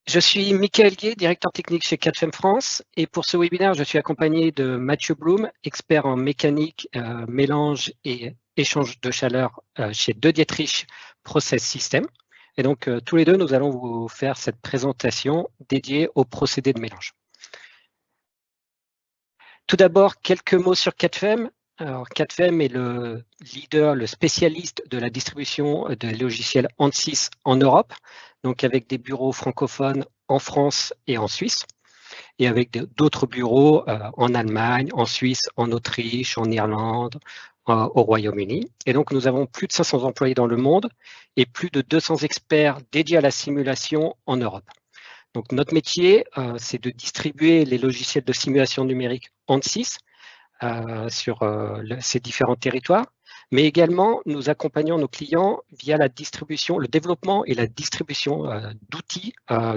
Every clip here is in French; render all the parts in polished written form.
Je suis Michael Gué, directeur technique chez CADFEM France, et pour ce webinaire, je suis accompagné de Mathieu Blum, expert en mécanique, mélange et échange de chaleur chez De Dietrich Process System. Et donc, tous les deux, nous allons vous faire cette présentation dédiée aux procédés de mélange. Tout d'abord, quelques mots sur CADFEM. Alors, CADFEM est le leader, le spécialiste de la distribution de logiciels ANSYS en Europe, donc avec des bureaux francophones en France et en Suisse, et avec d'autres bureaux en Allemagne, en Suisse, en Autriche, en Irlande, au Royaume-Uni. Et donc, nous avons plus de 500 employés dans le monde et plus de 200 experts dédiés à la simulation en Europe. Donc, notre métier, c'est de distribuer les logiciels de simulation numérique ANSYS sur ces différents territoires, mais également nous accompagnons nos clients via la distribution, le développement et la distribution d'outils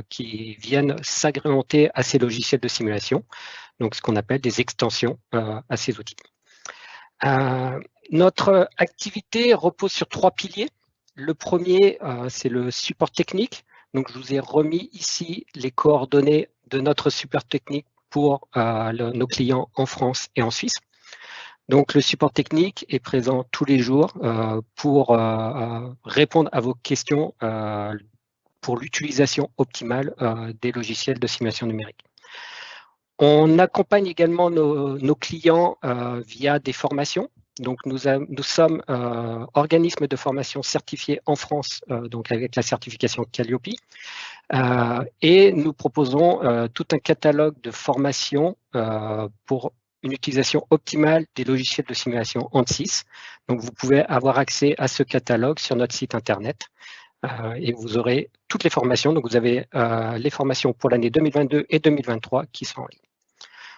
qui viennent s'agrémenter à ces logiciels de simulation, donc ce qu'on appelle des extensions à ces outils. Notre activité repose sur 3 piliers. Le premier, c'est le support technique. Donc, je vous ai remis ici les coordonnées de notre support technique pour nos clients en France et en Suisse. Donc, le support technique est présent tous les jours pour répondre à vos questions pour l'utilisation optimale des logiciels de simulation numérique. On accompagne également nos clients via des formations. Donc, nous sommes organisme de formation certifié en France, donc avec la certification Calliope. Et nous proposons tout un catalogue de formations pour une utilisation optimale des logiciels de simulation ANSYS. Donc, vous pouvez avoir accès à ce catalogue sur notre site internet et vous aurez toutes les formations. Donc, vous avez les formations pour l'année 2022 et 2023 qui sont en ligne.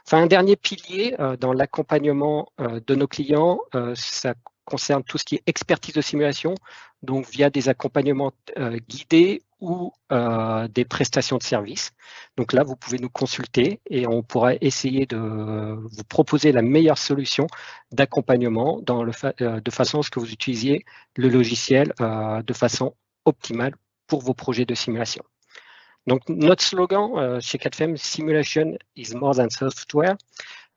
Enfin, un dernier pilier dans l'accompagnement de nos clients, ça concerne tout ce qui est expertise de simulation, donc via des accompagnements guidés ou des prestations de services. Donc là, vous pouvez nous consulter et on pourra essayer de vous proposer la meilleure solution d'accompagnement de façon à ce que vous utilisiez le logiciel de façon optimale pour vos projets de simulation. Donc, notre slogan chez CADFEM, Simulation is more than software,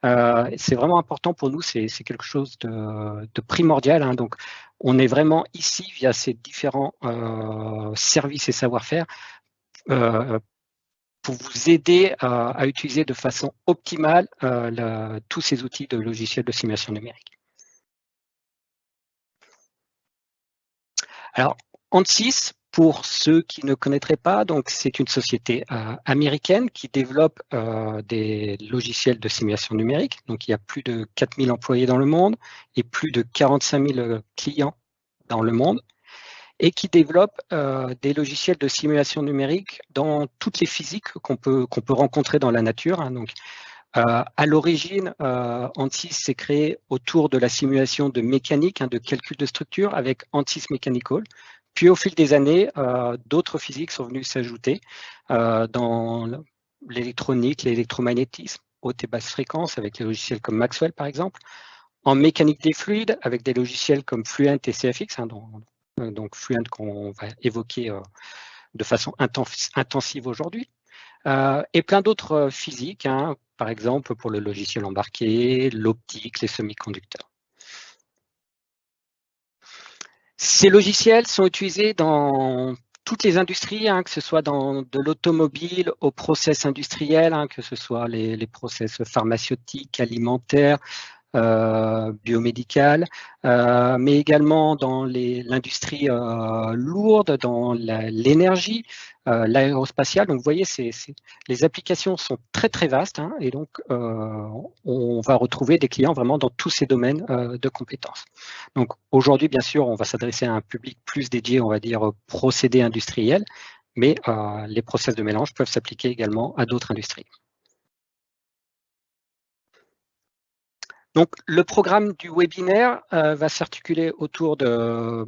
c'est vraiment important pour nous, c'est quelque chose de primordial. Hein. Donc, on est vraiment ici via ces différents services et savoir-faire pour vous aider à utiliser de façon optimale tous ces outils de logiciels de simulation numérique. Alors, ANSYS, pour ceux qui ne connaîtraient pas, donc c'est une société américaine qui développe des logiciels de simulation numérique. Donc, il y a plus de 4000 employés dans le monde et plus de 45 000 clients dans le monde et qui développe des logiciels de simulation numérique dans toutes les physiques qu'on peut rencontrer dans la nature. Hein. Donc, à l'origine, ANSYS s'est créé autour de la simulation de mécanique, hein, de calcul de structure avec ANSYS Mechanical. Puis au fil des années, d'autres physiques sont venues s'ajouter dans l'électronique, l'électromagnétisme, haute et basse fréquence avec les logiciels comme Maxwell par exemple, en mécanique des fluides avec des logiciels comme Fluent et CFX, hein, donc Fluent qu'on va évoquer de façon intensive aujourd'hui, et plein d'autres physiques, hein, par exemple pour le logiciel embarqué, l'optique, les semi-conducteurs. Ces logiciels sont utilisés dans toutes les industries, hein, que ce soit dans de l'automobile aux process industriels, hein, que ce soit les process pharmaceutiques, alimentaires, biomédicale, mais également dans l'industrie lourde, dans l'énergie, l'aérospatiale. Donc, vous voyez, les applications sont très, très vastes, hein, et donc, on va retrouver des clients vraiment dans tous ces domaines de compétences. Donc, aujourd'hui, bien sûr, on va s'adresser à un public plus dédié, on va dire, aux procédés industriels, mais les process de mélange peuvent s'appliquer également à d'autres industries. Donc, le programme du webinaire va s'articuler autour de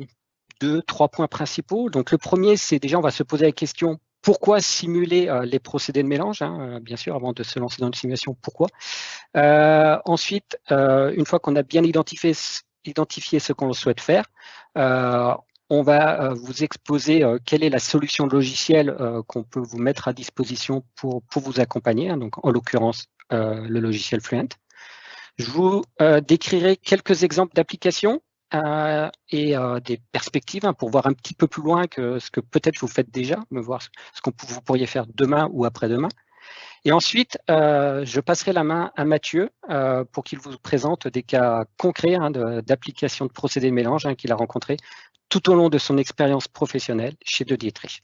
2-3 points principaux. Donc, le premier, c'est déjà, on va se poser la question, pourquoi simuler les procédés de mélange, hein, bien sûr, avant de se lancer dans une simulation, pourquoi. Ensuite, une fois qu'on a bien identifié ce qu'on souhaite faire, on va vous exposer quelle est la solution logicielle qu'on peut vous mettre à disposition pour vous accompagner, hein, donc en l'occurrence le logiciel Fluent. Je vous décrirai quelques exemples d'applications et des perspectives, hein, pour voir un petit peu plus loin que ce que peut-être vous faites déjà, me voir ce que vous pourriez faire demain ou après-demain. Et ensuite, je passerai la main à Mathieu pour qu'il vous présente des cas concrets, hein, d'application de procédés de mélange, hein, qu'il a rencontrés tout au long de son expérience professionnelle chez De Dietrich.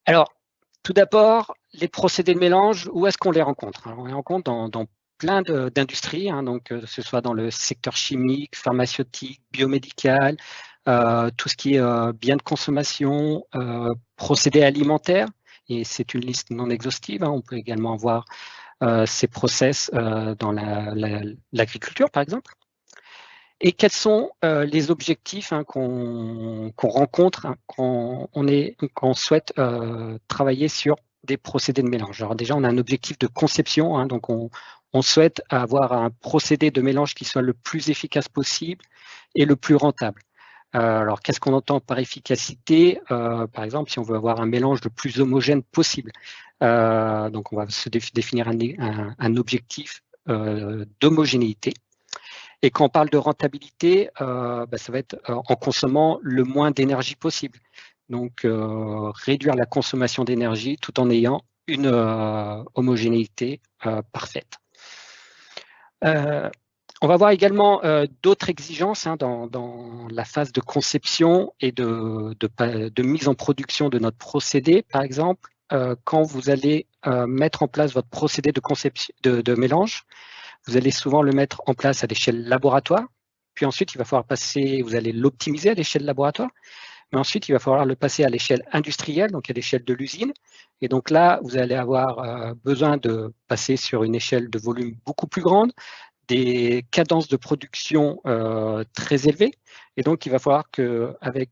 Alors, tout d'abord, les procédés de mélange, où est-ce qu'on les rencontre? Alors, on les rencontre dans plein d'industries, hein, donc que ce soit dans le secteur chimique, pharmaceutique, biomédical, tout ce qui est biens de consommation, procédés alimentaires, et c'est une liste non exhaustive, hein. On peut également voir ces process dans l'agriculture, par exemple. Et quels sont les objectifs, hein, qu'on rencontre, hein, quand on souhaite travailler sur des procédés de mélange? Alors déjà, on a un objectif de conception, hein, donc on souhaite avoir un procédé de mélange qui soit le plus efficace possible et le plus rentable. Alors, qu'est-ce qu'on entend par efficacité? Par exemple, si on veut avoir un mélange le plus homogène possible, donc on va se définir un objectif d'homogénéité. Et quand on parle de rentabilité, ça va être en consommant le moins d'énergie possible. Donc, réduire la consommation d'énergie tout en ayant une homogénéité parfaite. On va voir également d'autres exigences, hein, dans la phase de conception et de mise en production de notre procédé. Par exemple, quand vous allez mettre en place votre procédé de conception de mélange, vous allez souvent le mettre en place à l'échelle laboratoire, puis ensuite il va falloir passer, vous allez l'optimiser à l'échelle laboratoire, mais ensuite il va falloir le passer à l'échelle industrielle, donc à l'échelle de l'usine. Et donc là, vous allez avoir besoin de passer sur une échelle de volume beaucoup plus grande, des cadences de production très élevées. Et donc il va falloir qu'avec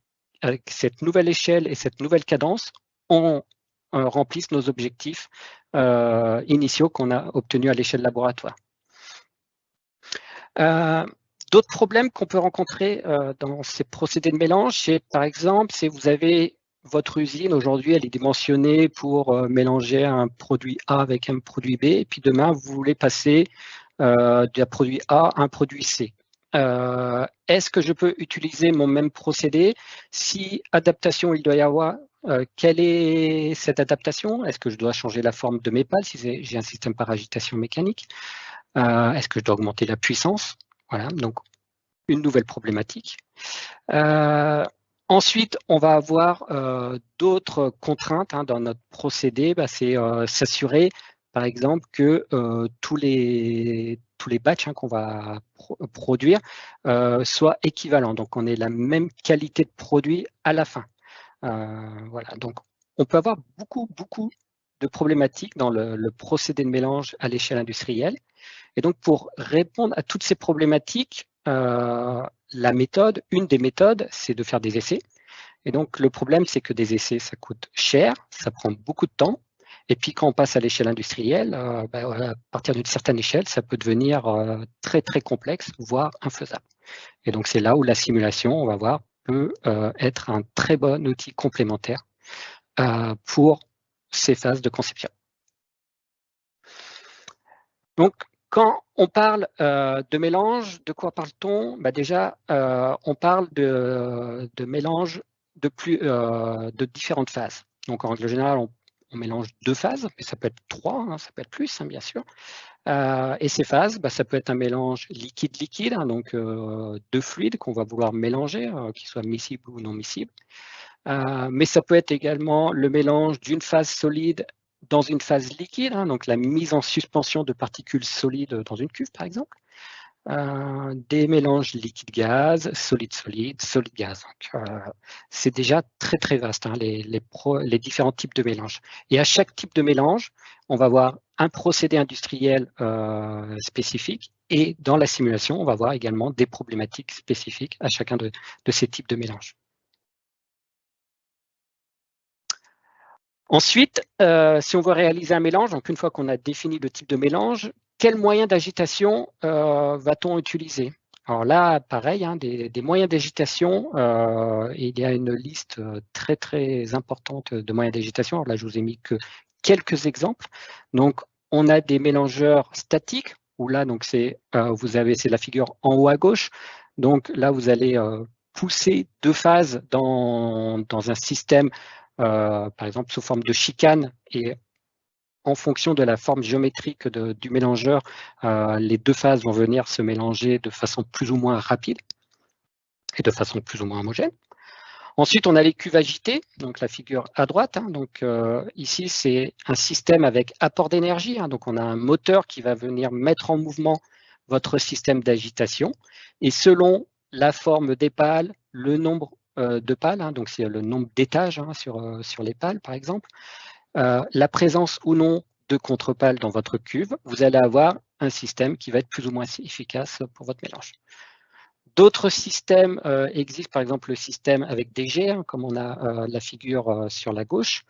cette nouvelle échelle et cette nouvelle cadence, on remplisse nos objectifs initiaux qu'on a obtenus à l'échelle laboratoire. D'autres problèmes qu'on peut rencontrer dans ces procédés de mélange, c'est par exemple, si vous avez votre usine aujourd'hui, elle est dimensionnée pour mélanger un produit A avec un produit B, et puis demain, vous voulez passer d'un produit A à un produit C. Est-ce que je peux utiliser mon même procédé? Si adaptation il doit y avoir, quelle est cette adaptation? Est-ce que je dois changer la forme de mes pales si j'ai un système par agitation mécanique? Est-ce que je dois augmenter la puissance? Voilà, donc une nouvelle problématique. Ensuite, on va avoir d'autres contraintes, hein, dans notre procédé. C'est s'assurer, par exemple, que tous les batchs, hein, qu'on va produire soient équivalents. Donc, on ait la même qualité de produit à la fin. Voilà, donc on peut avoir beaucoup de problématiques dans le procédé de mélange à l'échelle industrielle. Et donc, pour répondre à toutes ces problématiques, une des méthodes, c'est de faire des essais. Et donc, le problème, c'est que des essais, ça coûte cher, ça prend beaucoup de temps. Et puis, quand on passe à l'échelle industrielle, à partir d'une certaine échelle, ça peut devenir très complexe, voire infaisable. Et donc, c'est là où la simulation, on va voir, peut être un très bon outil complémentaire pour ces phases de conception. Donc, quand on parle de mélange, de quoi parle-t-on? Déjà, on parle de mélange de différentes phases. Donc, en règle générale, on mélange 2 phases, mais ça peut être 3, hein, ça peut être plus, hein, bien sûr. Et ces phases, ça peut être un mélange liquide-liquide, hein, donc 2 fluides qu'on va vouloir mélanger, qu'ils soient miscibles ou non miscibles. Mais ça peut être également le mélange d'une phase solide dans une phase liquide, hein, donc la mise en suspension de particules solides dans une cuve, par exemple. Des mélanges liquide-gaz, solide-solide, solide-gaz. C'est déjà très vaste, hein, les différents types de mélanges. Et à chaque type de mélange, on va voir un procédé industriel spécifique, et dans la simulation, on va voir également des problématiques spécifiques à chacun de ces types de mélanges. Ensuite, si on veut réaliser un mélange, donc une fois qu'on a défini le type de mélange, quel moyen d'agitation va-t-on utiliser? Alors là, pareil, hein, des moyens d'agitation, il y a une liste très très importante de moyens d'agitation. Alors là, je vous ai mis que quelques exemples. Donc, on a des mélangeurs statiques, où là, donc c'est la figure en haut à gauche. Donc là, vous allez pousser deux phases dans un système, par exemple sous forme de chicane, et en fonction de la forme géométrique du mélangeur, les deux phases vont venir se mélanger de façon plus ou moins rapide et de façon plus ou moins homogène. Ensuite, on a les cuves agitées, donc la figure à droite. Hein, donc ici, c'est un système avec apport d'énergie. Hein, donc on a un moteur qui va venir mettre en mouvement votre système d'agitation. Et selon la forme des pales, le nombre de pales, hein, donc c'est le nombre d'étages hein, sur les pales, par exemple, la présence ou non de contre-pales dans votre cuve, vous allez avoir un système qui va être plus ou moins efficace pour votre mélange. D'autres systèmes existent, par exemple le système avec des jets, hein, comme on a la figure sur la gauche,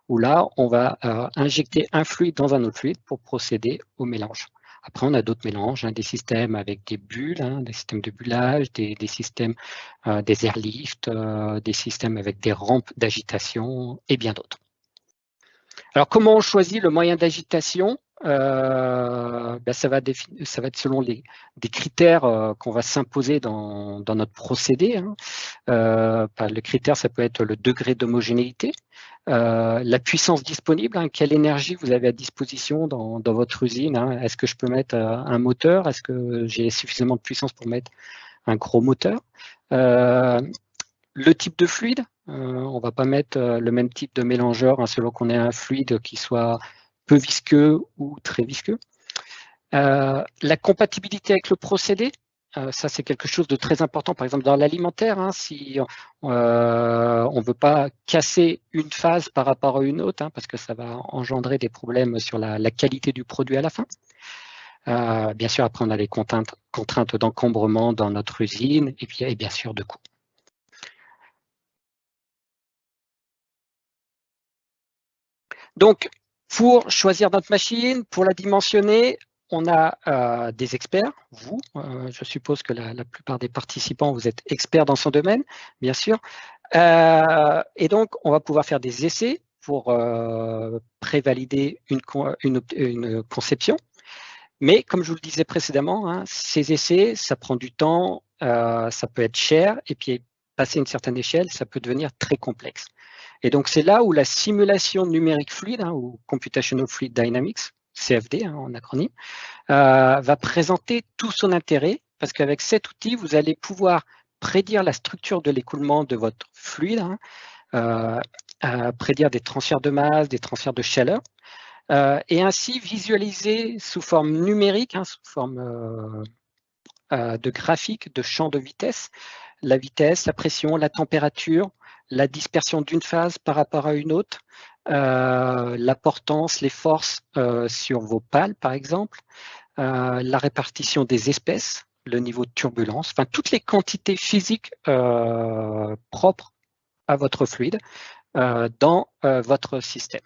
où là, on va injecter un fluide dans un autre fluide pour procéder au mélange. Après, on a d'autres mélanges, hein, des systèmes avec des bulles, hein, des systèmes de bullage, des systèmes, des airlifts, des systèmes avec des rampes d'agitation et bien d'autres. Alors, comment on choisit le moyen d'agitation? Ça va être selon des critères qu'on va s'imposer dans notre procédé. Hein. Le critère, ça peut être le degré d'homogénéité, la puissance disponible, hein, quelle énergie vous avez à disposition dans votre usine. Hein. Est-ce que je peux mettre un moteur? Est-ce que j'ai suffisamment de puissance pour mettre un gros moteur? Le type de fluide, on ne va pas mettre le même type de mélangeur hein, selon qu'on ait un fluide qui soit peu visqueux ou très visqueux. La compatibilité avec le procédé, ça c'est quelque chose de très important. Par exemple, dans l'alimentaire, hein, si on ne veut pas casser une phase par rapport à une autre, hein, parce que ça va engendrer des problèmes sur la qualité du produit à la fin. Bien sûr, après, on a les contraintes d'encombrement dans notre usine et bien sûr de coût. Donc, pour choisir notre machine, pour la dimensionner, on a des experts, vous, je suppose que la plupart des participants, vous êtes experts dans son domaine, bien sûr. Et donc, on va pouvoir faire des essais pour prévalider une conception. Mais comme je vous le disais précédemment, hein, ces essais, ça prend du temps, ça peut être cher, et puis passer une certaine échelle, ça peut devenir très complexe. Et donc, c'est là où la simulation numérique fluide, hein, ou Computational Fluid Dynamics, CFD hein, en acronyme, va présenter tout son intérêt, parce qu'avec cet outil, vous allez pouvoir prédire la structure de l'écoulement de votre fluide, hein, prédire des transferts de masse, des transferts de chaleur, et ainsi visualiser sous forme numérique, hein, sous forme de graphique, de champ de vitesse, la vitesse, la pression, la température, la dispersion d'une phase par rapport à une autre, la portance, les forces sur vos pales, par exemple, la répartition des espèces, le niveau de turbulence, enfin toutes les quantités physiques propres à votre fluide dans votre système.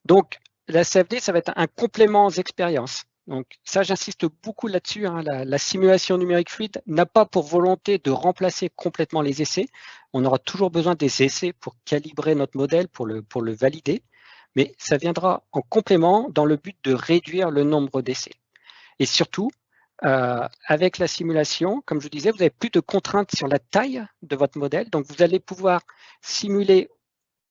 Donc, la CFD, ça va être un complément aux expériences. Donc ça, j'insiste beaucoup là-dessus. Hein. La simulation numérique fluide n'a pas pour volonté de remplacer complètement les essais. On aura toujours besoin des essais pour calibrer notre modèle, pour le valider. Mais ça viendra en complément dans le but de réduire le nombre d'essais. Et surtout, avec la simulation, comme je disais, vous n'avez plus de contraintes sur la taille de votre modèle. Donc, vous allez pouvoir simuler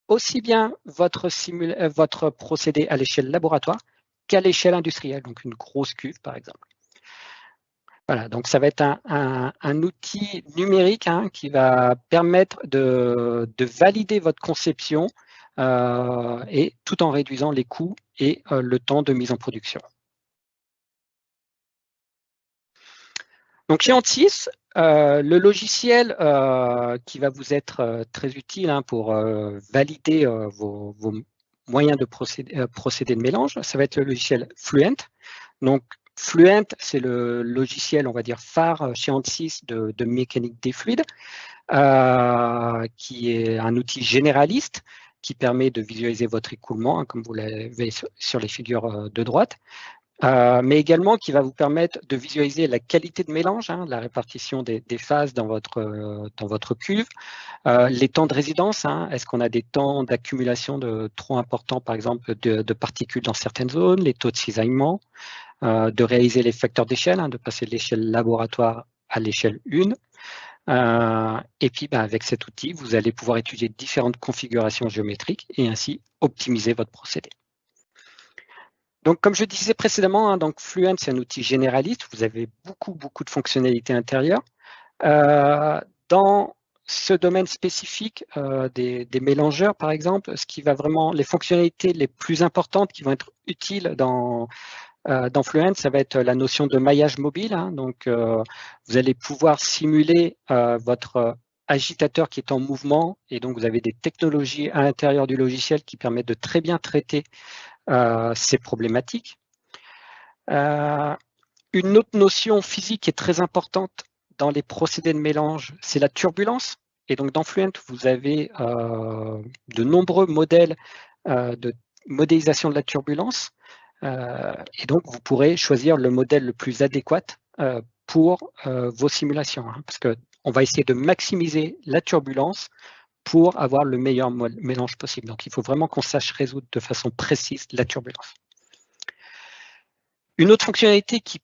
aussi bien votre procédé à l'échelle laboratoire qu'à l'échelle industrielle, donc une grosse cuve par exemple. Voilà, donc ça va être un outil numérique hein, qui va permettre de valider votre conception et tout en réduisant les coûts et le temps de mise en production. Donc chez Ansys, le logiciel qui va vous être très utile hein, pour valider vos moyens de procéder de mélange, ça va être le logiciel Fluent. Donc Fluent, c'est le logiciel, on va dire, phare chez Ansys de mécanique des fluides, qui est un outil généraliste qui permet de visualiser votre écoulement, hein, comme vous l'avez sur les figures de droite, mais également qui va vous permettre de visualiser la qualité de mélange, hein, la répartition des phases dans votre cuve, les temps de résidence, hein, est-ce qu'on a des temps d'accumulation trop importants, par exemple, de particules dans certaines zones, les taux de cisaillement, de réaliser les facteurs d'échelle, hein, de passer de l'échelle laboratoire à l'échelle 1. Et puis, avec cet outil, vous allez pouvoir étudier différentes configurations géométriques et ainsi optimiser votre procédé. Donc, comme je disais précédemment, hein, donc Fluent, c'est un outil généraliste. Vous avez beaucoup de fonctionnalités intérieures. Dans ce domaine spécifique des mélangeurs, par exemple, les fonctionnalités les plus importantes qui vont être utiles dans Fluent, ça va être la notion de maillage mobile. Hein. Donc, vous allez pouvoir simuler votre agitateur qui est en mouvement, et donc vous avez des technologies à l'intérieur du logiciel qui permettent de très bien traiter ces problématiques. Une autre notion physique qui est très importante dans les procédés de mélange, c'est la turbulence. Et donc, dans Fluent, vous avez de nombreux modèles de modélisation de la turbulence. Et donc, vous pourrez choisir le modèle le plus adéquat pour vos simulations, hein, parce qu'on va essayer de maximiser la turbulence pour avoir le meilleur mélange possible. Donc, il faut vraiment qu'on sache résoudre de façon précise la turbulence. Une autre fonctionnalité qui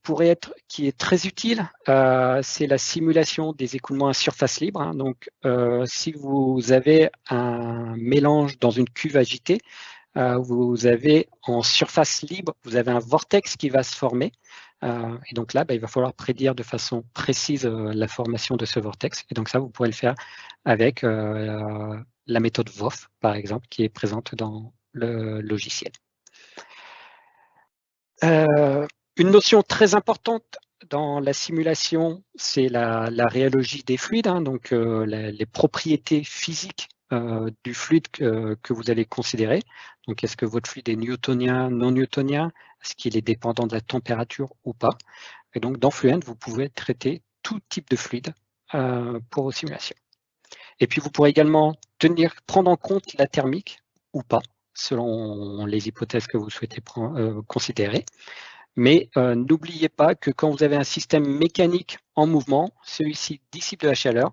est très utile, c'est la simulation des écoulements à surface libre. Hein. Donc, si vous avez un mélange dans une cuve agitée, vous avez en surface libre, vous avez un vortex qui va se former. Et donc là, il va falloir prédire de façon précise la formation de ce vortex. Et donc ça, vous pourrez le faire avec la méthode VOF, par exemple, qui est présente dans le logiciel. Une notion très importante dans la simulation, c'est la rhéologie des fluides, hein, donc les propriétés physiques du fluide que vous allez considérer. Donc, est-ce que votre fluide est newtonien, non newtonien? Est-ce qu'il est dépendant de la température ou pas? Et donc, dans Fluent, vous pouvez traiter tout type de fluide pour vos simulations. Et puis, vous pourrez également prendre en compte la thermique ou pas, selon les hypothèses que vous souhaitez considérer. Mais n'oubliez pas que quand vous avez un système mécanique en mouvement, celui-ci dissipe de la chaleur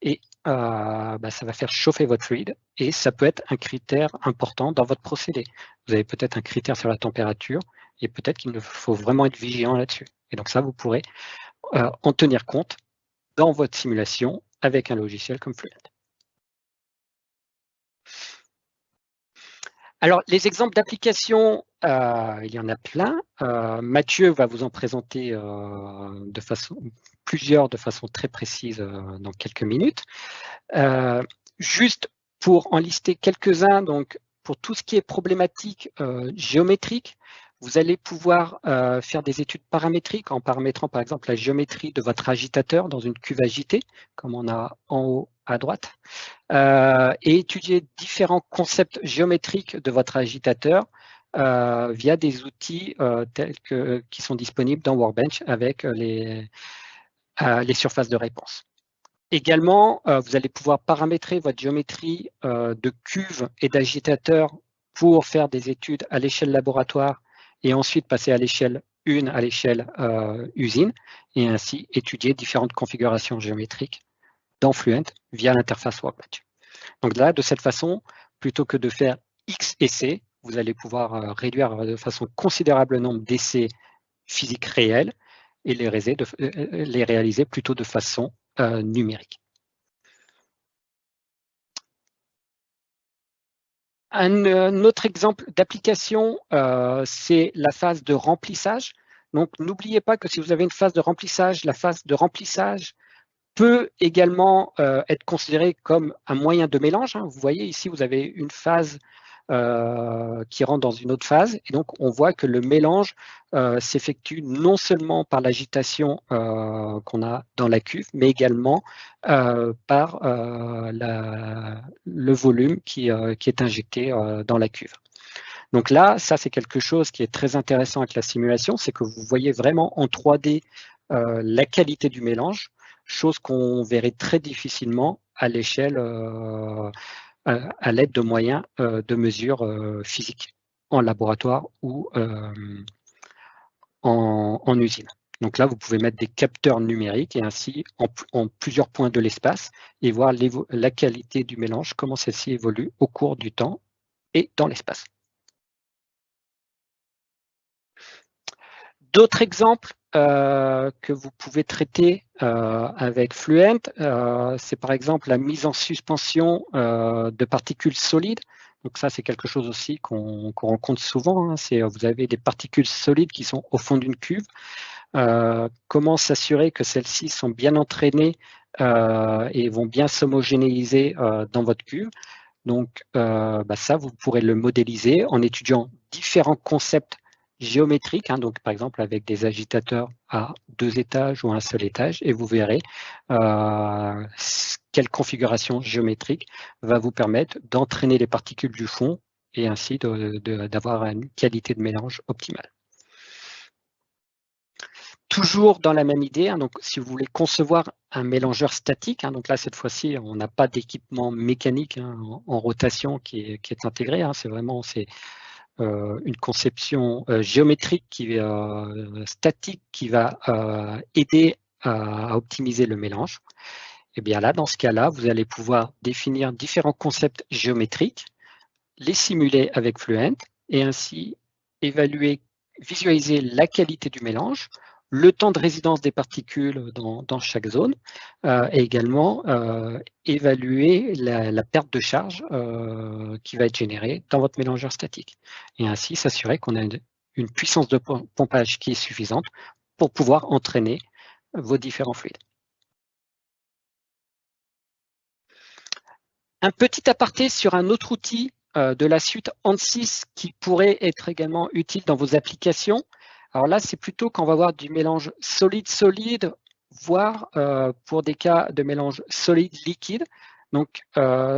et ça va faire chauffer votre fluide et ça peut être un critère important dans votre procédé. Vous avez peut-être un critère sur la température et peut-être qu'il faut vraiment être vigilant là-dessus. Et donc ça, vous pourrez en tenir compte dans votre simulation avec un logiciel comme Fluent. Alors, les exemples d'applications, il y en a plein. Mathieu va vous en présenter plusieurs de façon très précise dans quelques minutes. Juste pour en lister quelques-uns, donc pour tout ce qui est problématique géométrique, vous allez pouvoir faire des études paramétriques en paramétrant par exemple la géométrie de votre agitateur dans une cuve agitée, comme on a en haut à droite, et étudier différents concepts géométriques de votre agitateur via des outils qui sont disponibles dans Workbench avec les surfaces de réponse. Également, vous allez pouvoir paramétrer votre géométrie de cuve et d'agitateur pour faire des études à l'échelle laboratoire et ensuite passer à l'échelle 1, à l'échelle usine, et ainsi étudier différentes configurations géométriques dans Fluent via l'interface Workbench. Donc là, de cette façon, plutôt que de faire X essais, vous allez pouvoir réduire de façon considérable le nombre d'essais physiques réels et les réaliser plutôt de façon numérique. Un autre exemple d'application, c'est la phase de remplissage. Donc, n'oubliez pas que si vous avez une phase de remplissage, la phase de remplissage peut également être considérée comme un moyen de mélange. Hein. Vous voyez ici, vous avez une phase qui rentre dans une autre phase. Et donc, on voit que le mélange s'effectue non seulement par l'agitation qu'on a dans la cuve, mais également par le volume qui est injecté dans la cuve. Donc là, ça, c'est quelque chose qui est très intéressant avec la simulation, c'est que vous voyez vraiment en 3D la qualité du mélange, chose qu'on verrait très difficilement à l'échelle à l'aide de moyens de mesure physiques en laboratoire ou en usine. Donc là, vous pouvez mettre des capteurs numériques et ainsi en plusieurs points de l'espace et voir la qualité du mélange, comment celle-ci évolue au cours du temps et dans l'espace. D'autres exemples que vous pouvez traiter avec Fluent, c'est par exemple la mise en suspension de particules solides. Donc ça, c'est quelque chose aussi qu'on rencontre souvent. Hein. Vous avez des particules solides qui sont au fond d'une cuve. Comment s'assurer que celles-ci sont bien entraînées et vont bien s'homogénéiser dans votre cuve. Donc ça, vous pourrez le modéliser en étudiant différents concepts géométriques, hein, donc par exemple avec des agitateurs à 2 étages ou à un seul étage, et vous verrez quelle configuration géométrique va vous permettre d'entraîner les particules du fond et ainsi d'avoir une qualité de mélange optimale. Toujours dans la même idée, hein, donc si vous voulez concevoir un mélangeur statique, hein, donc là cette fois-ci on n'a pas d'équipement mécanique hein, en rotation qui est intégré, hein, c'est vraiment une conception géométrique statique qui va aider à optimiser le mélange. Et bien là, dans ce cas-là, vous allez pouvoir définir différents concepts géométriques, les simuler avec Fluent et ainsi visualiser la qualité du mélange, le temps de résidence des particules dans chaque zone et également évaluer la perte de charge qui va être générée dans votre mélangeur statique. Et ainsi s'assurer qu'on a une puissance de pompage qui est suffisante pour pouvoir entraîner vos différents fluides. Un petit aparté sur un autre outil de la suite ANSYS qui pourrait être également utile dans vos applications. Alors là, c'est plutôt quand on va avoir du mélange solide-solide, voire pour des cas de mélange solide-liquide. Donc,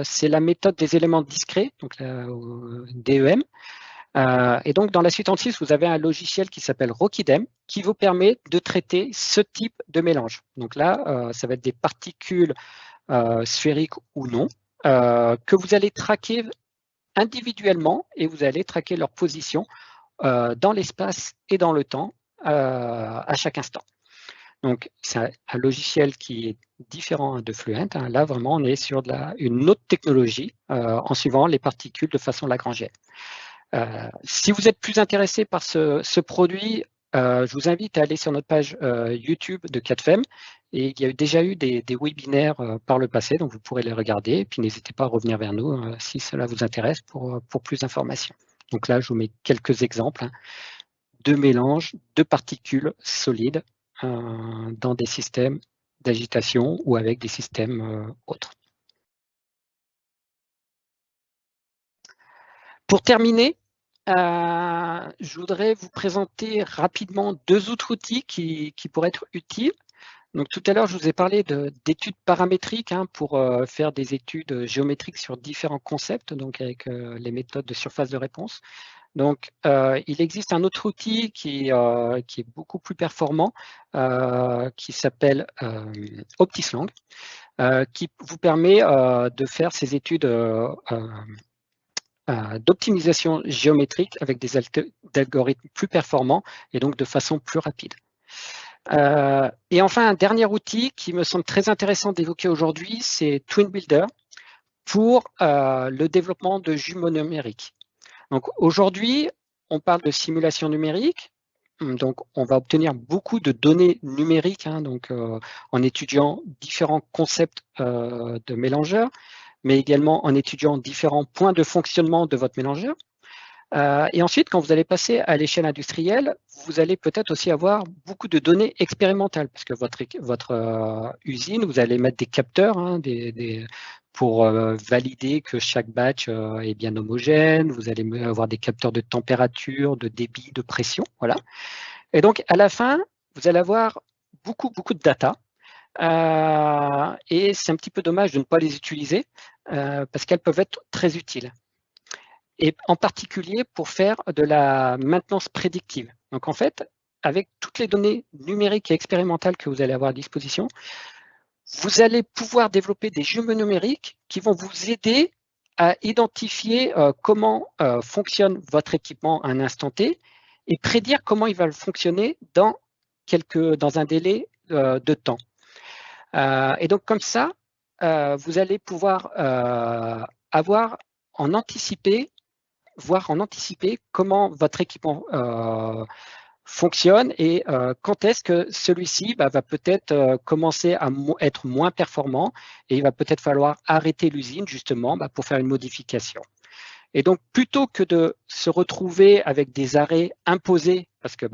c'est la méthode des éléments discrets, donc la DEM. Et donc, dans la suite ANSYS, vous avez un logiciel qui s'appelle Rockidem qui vous permet de traiter ce type de mélange. Donc là, ça va être des particules sphériques ou non, que vous allez traquer individuellement et vous allez traquer leur position dans l'espace et dans le temps à chaque instant. Donc, c'est un logiciel qui est différent de Fluent. Hein. Là, vraiment, on est sur une autre technologie en suivant les particules de façon lagrangienne. Si vous êtes plus intéressé par ce produit, je vous invite à aller sur notre page YouTube de CADFEM. Et il y a déjà eu des webinaires par le passé, donc vous pourrez les regarder. Et puis, n'hésitez pas à revenir vers nous si cela vous intéresse pour plus d'informations. Donc là, je vous mets quelques exemples de mélange de particules solides dans des systèmes d'agitation ou avec des systèmes autres. Pour terminer, je voudrais vous présenter rapidement 2 autres outils qui pourraient être utiles. Donc tout à l'heure, je vous ai parlé d'études paramétriques hein, pour faire des études géométriques sur différents concepts, donc avec les méthodes de surface de réponse. Donc, il existe un autre outil qui est beaucoup plus performant, qui s'appelle Optislang, qui vous permet de faire ces études d'optimisation géométrique avec des algorithmes plus performants et donc de façon plus rapide. Et enfin, un dernier outil qui me semble très intéressant d'évoquer aujourd'hui, c'est TwinBuilder pour le développement de jumeaux numériques. Donc aujourd'hui, on parle de simulation numérique. Donc, on va obtenir beaucoup de données numériques hein, donc, en étudiant différents concepts de mélangeurs, mais également en étudiant différents points de fonctionnement de votre mélangeur. Et ensuite, quand vous allez passer à l'échelle industrielle, vous allez peut-être aussi avoir beaucoup de données expérimentales, parce que votre usine, vous allez mettre des capteurs hein, pour valider que chaque batch est bien homogène. Vous allez avoir des capteurs de température, de débit, de pression. Voilà. Et donc, à la fin, vous allez avoir beaucoup de data. Et c'est un petit peu dommage de ne pas les utiliser parce qu'elles peuvent être très utiles. Et en particulier pour faire de la maintenance prédictive. Donc, en fait, avec toutes les données numériques et expérimentales que vous allez avoir à disposition, vous allez pouvoir développer des jumeaux numériques qui vont vous aider à identifier comment fonctionne votre équipement à un instant T et prédire comment il va fonctionner dans un délai de temps. Et donc comme ça, vous allez pouvoir voir en anticiper comment votre équipement fonctionne et quand est-ce que celui-ci va peut-être commencer à être moins performant et il va peut-être falloir arrêter l'usine justement pour faire une modification. Et donc, plutôt que de se retrouver avec des arrêts imposés, parce que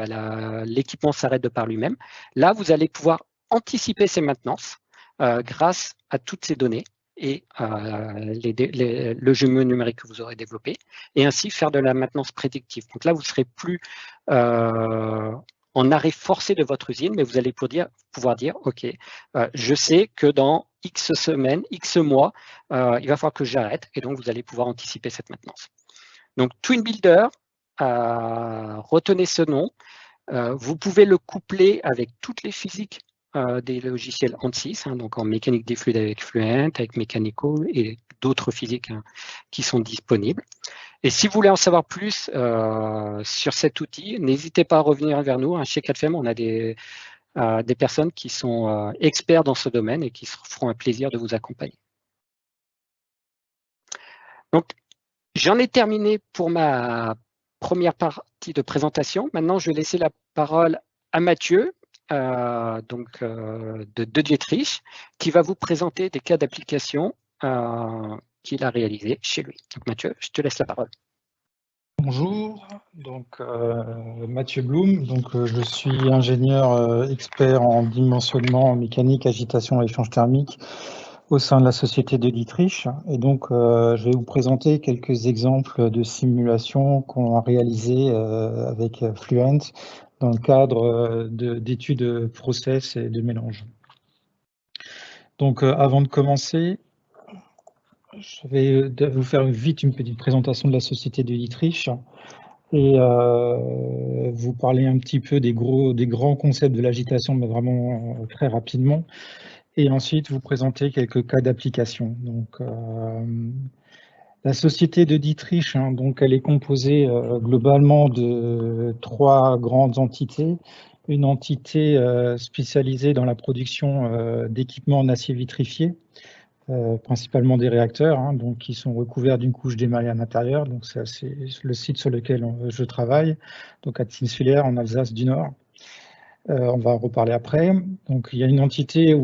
l'équipement s'arrête de par lui-même, là, vous allez pouvoir anticiper ces maintenances grâce à toutes ces données et le jumeau numérique que vous aurez développé, et ainsi faire de la maintenance prédictive. Donc là, vous ne serez plus en arrêt forcé de votre usine, mais vous allez pouvoir dire, OK, je sais que dans X semaines, X mois, il va falloir que j'arrête, et donc vous allez pouvoir anticiper cette maintenance. Donc Twin Builder, retenez ce nom, vous pouvez le coupler avec toutes les physiques des logiciels ANSYS, donc en mécanique des fluides avec Fluent, avec Mechanical et d'autres physiques qui sont disponibles. Et si vous voulez en savoir plus sur cet outil, n'hésitez pas à revenir vers nous. Chez CADFEM, on a des personnes qui sont experts dans ce domaine et qui se feront un plaisir de vous accompagner. Donc, j'en ai terminé pour ma première partie de présentation. Maintenant, je vais laisser la parole à Mathieu, de Dietrich, qui va vous présenter des cas d'application qu'il a réalisés chez lui. Donc, Mathieu, je te laisse la parole. Bonjour, donc Mathieu Blum, je suis ingénieur expert en dimensionnement, mécanique, agitation et échange thermique au sein de la société de Dietrich. Et donc, je vais vous présenter quelques exemples de simulations qu'on a réalisées avec Fluent dans le cadre d'études process et de mélange. Donc, avant de commencer, je vais vous faire vite une petite présentation de la société de Dietrich et vous parler un petit peu des grands concepts de l'agitation, mais vraiment très rapidement. Et ensuite, vous présenter quelques cas d'application. Donc, la société de Dietrich, donc elle est composée globalement de 3 grandes entités. Une entité spécialisée dans la production d'équipements en acier vitrifié, principalement des réacteurs, donc qui sont recouverts d'une couche d'émail à l'intérieur. Donc c'est le site sur lequel je travaille, donc à Tinswiller en Alsace du Nord. On va en reparler après. Donc, il y a une entité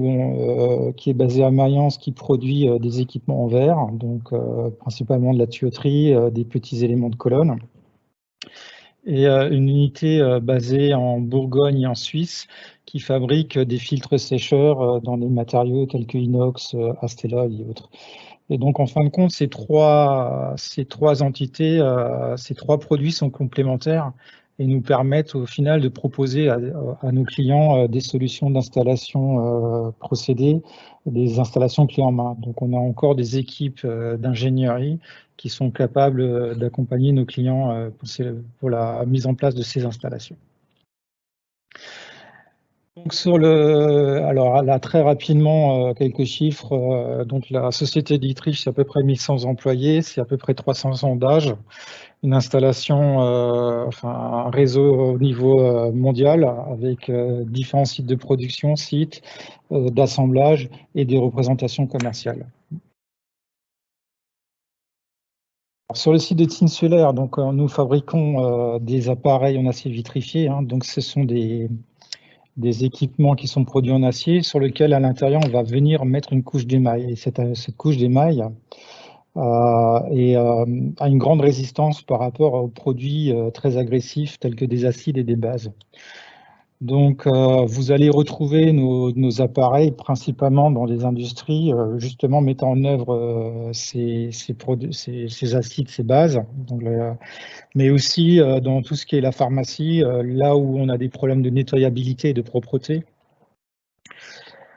qui est basée à Mayence qui produit des équipements en verre, donc principalement de la tuyauterie, des petits éléments de colonne. Et une unité basée en Bourgogne et en Suisse qui fabrique des filtres sécheurs dans des matériaux tels que inox, Astella et autres. Et donc, en fin de compte, ces trois entités, ces 3 produits sont complémentaires et nous permettent au final de proposer à nos clients des solutions d'installation procédée, des installations clés en main. Donc, on a encore des équipes d'ingénierie qui sont capables d'accompagner nos clients pour la mise en place de ces installations. Donc alors là, très rapidement, quelques chiffres. Donc la société Dietrich, c'est à peu près 1100 employés, c'est à peu près 300 ans d'âge, une installation, un réseau au niveau mondial avec différents sites de production, sites d'assemblage et des représentations commerciales. Alors, sur le site de Tinswiller, donc nous fabriquons des appareils en acier vitrifié, donc ce sont des équipements qui sont produits en acier sur lesquels à l'intérieur on va venir mettre une couche d'émail. Et cette couche d'émail a une grande résistance par rapport aux produits très agressifs tels que des acides et des bases. Donc vous allez retrouver nos appareils principalement dans les industries justement mettant en œuvre ces acides, ces bases. Donc, mais aussi dans tout ce qui est la pharmacie, là où on a des problèmes de nettoyabilité et de propreté.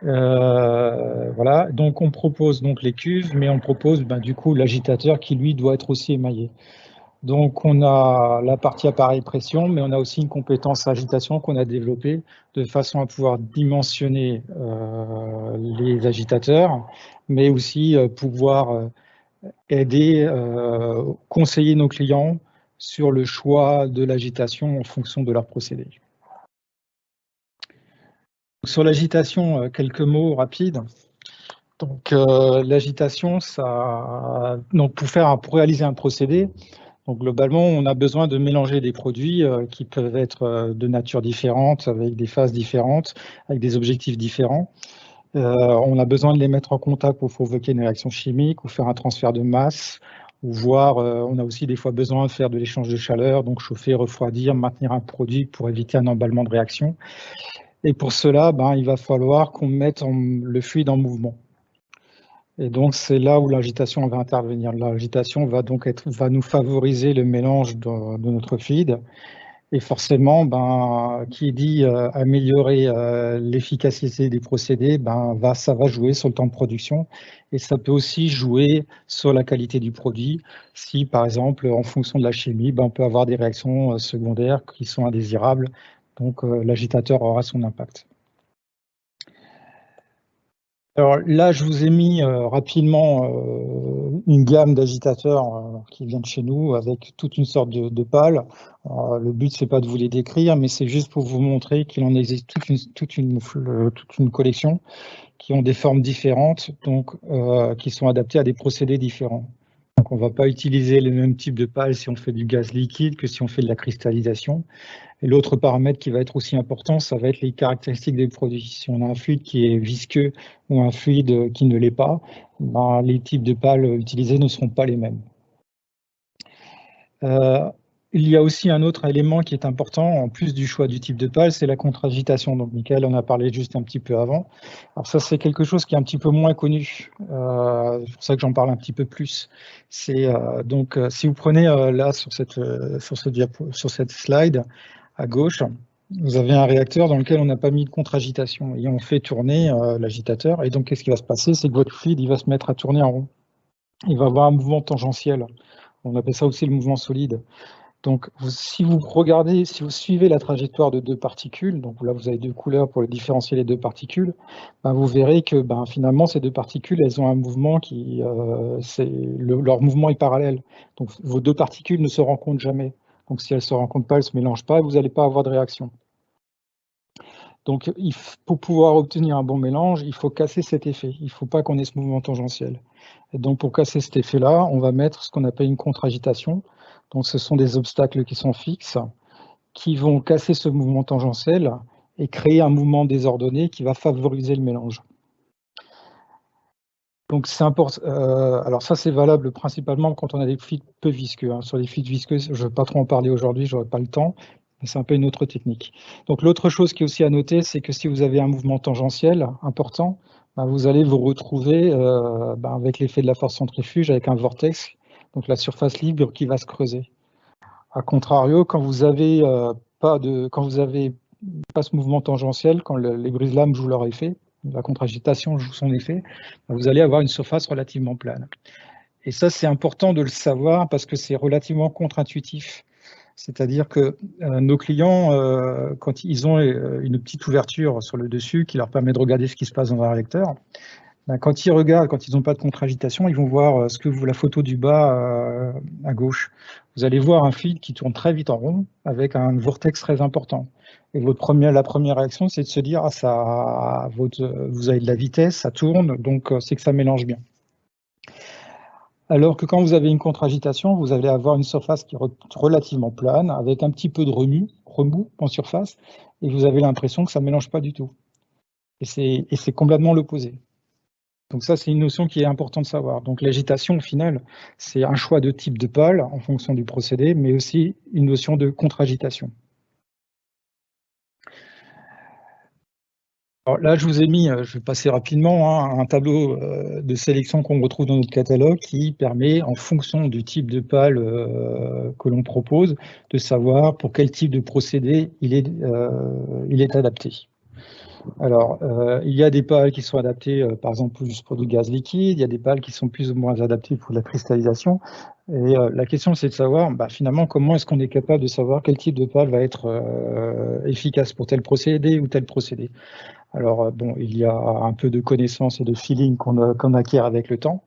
Voilà, donc on propose donc les cuves, mais on propose du coup l'agitateur qui lui doit être aussi émaillé. Donc on a la partie appareil pression, mais on a aussi une compétence agitation qu'on a développée de façon à pouvoir dimensionner les agitateurs, mais aussi pouvoir aider, conseiller nos clients sur le choix de l'agitation en fonction de leur procédé. Sur l'agitation, quelques mots rapides. Donc l'agitation, pour réaliser un procédé, donc globalement, on a besoin de mélanger des produits qui peuvent être de nature différente, avec des phases différentes, avec des objectifs différents. On a besoin de les mettre en contact pour provoquer une réaction chimique ou faire un transfert de masse, ou voire on a aussi des fois besoin de faire de l'échange de chaleur, donc chauffer, refroidir, maintenir un produit pour éviter un emballement de réaction. Et pour cela, il va falloir qu'on mette le fluide en mouvement. Et donc, c'est là où l'agitation va intervenir. L'agitation va nous favoriser le mélange de notre fluide. Et forcément, qui dit améliorer l'efficacité des procédés, ça va jouer sur le temps de production. Et ça peut aussi jouer sur la qualité du produit. Si, par exemple, en fonction de la chimie, on peut avoir des réactions secondaires qui sont indésirables. Donc, l'agitateur aura son impact. Alors là, je vous ai mis rapidement une gamme d'agitateurs qui vient de chez nous avec toute une sorte de pales. Le but, c'est pas de vous les décrire, mais c'est juste pour vous montrer qu'il en existe toute une collection qui ont des formes différentes, donc qui sont adaptées à des procédés différents. Donc on ne va pas utiliser le même type de pales si on fait du gaz liquide que si on fait de la cristallisation. Et l'autre paramètre qui va être aussi important, ça va être les caractéristiques des produits. Si on a un fluide qui est visqueux ou un fluide qui ne l'est pas, les types de pales utilisés ne seront pas les mêmes. Il y a aussi un autre élément qui est important, en plus du choix du type de pale, c'est la contre-agitation. Donc, Michael en a parlé juste un petit peu avant. Alors ça, c'est quelque chose qui est un petit peu moins connu. C'est pour ça que j'en parle un petit peu plus. C'est si vous prenez là sur cette slide à gauche, vous avez un réacteur dans lequel on n'a pas mis de contre-agitation et on fait tourner l'agitateur. Et donc, qu'est-ce qui va se passer? C'est que votre fluide, il va se mettre à tourner en rond. Il va avoir un mouvement tangentiel. On appelle ça aussi le mouvement solide. Donc, si vous suivez la trajectoire de deux particules, donc là vous avez deux couleurs pour différencier les deux particules, vous verrez que finalement ces deux particules, elles ont un mouvement leur mouvement est parallèle. Donc vos deux particules ne se rencontrent jamais. Donc si elles ne se rencontrent pas, elles ne se mélangent pas, vous n'allez pas avoir de réaction. Donc pour pouvoir obtenir un bon mélange, il faut casser cet effet. Il ne faut pas qu'on ait ce mouvement tangentiel. Et donc pour casser cet effet-là, on va mettre ce qu'on appelle une contre-agitation. Donc ce sont des obstacles qui sont fixes, qui vont casser ce mouvement tangentiel et créer un mouvement désordonné qui va favoriser le mélange. Donc c'est important. Alors ça c'est valable principalement quand on a des fluides peu visqueux. Sur les fluides visqueux, je ne vais pas trop en parler aujourd'hui, je n'aurai pas le temps. C'est un peu une autre technique. Donc l'autre chose qui est aussi à noter, c'est que si vous avez un mouvement tangentiel important, vous allez vous retrouver avec l'effet de la force centrifuge, avec un vortex, donc la surface libre qui va se creuser. A contrario, quand vous avez pas ce mouvement tangentiel, quand les brise-lames jouent leur effet, la contre-agitation joue son effet, vous allez avoir une surface relativement plane. Et ça, c'est important de le savoir parce que c'est relativement contre-intuitif. C'est-à-dire que nos clients, quand ils ont une petite ouverture sur le dessus qui leur permet de regarder ce qui se passe dans un réacteur, quand ils regardent, quand ils n'ont pas de contre-agitation, ils vont voir la photo du bas à gauche. Vous allez voir un fluide qui tourne très vite en rond avec un vortex très important. Et la première réaction, c'est de se dire vous avez de la vitesse, ça tourne, donc c'est que ça mélange bien. Alors que quand vous avez une contre-agitation, vous allez avoir une surface qui est relativement plane, avec un petit peu de remous en surface, et vous avez l'impression que ça ne mélange pas du tout. Et c'est complètement l'opposé. Donc ça, c'est une notion qui est importante de savoir. Donc l'agitation, au final, c'est un choix de type de pale en fonction du procédé, mais aussi une notion de contre-agitation. Alors là, je vous ai mis, je vais passer rapidement, un tableau de sélection qu'on retrouve dans notre catalogue qui permet, en fonction du type de pale que l'on propose, de savoir pour quel type de procédé il est adapté. Alors, il y a des pales qui sont adaptées, par exemple, plus pour du gaz liquide, il y a des pales qui sont plus ou moins adaptées pour la cristallisation. Et la question, c'est de savoir, finalement, comment est-ce qu'on est capable de savoir quel type de pale va être efficace pour tel procédé ou tel procédé. Alors, il y a un peu de connaissance et de feeling qu'on acquiert avec le temps.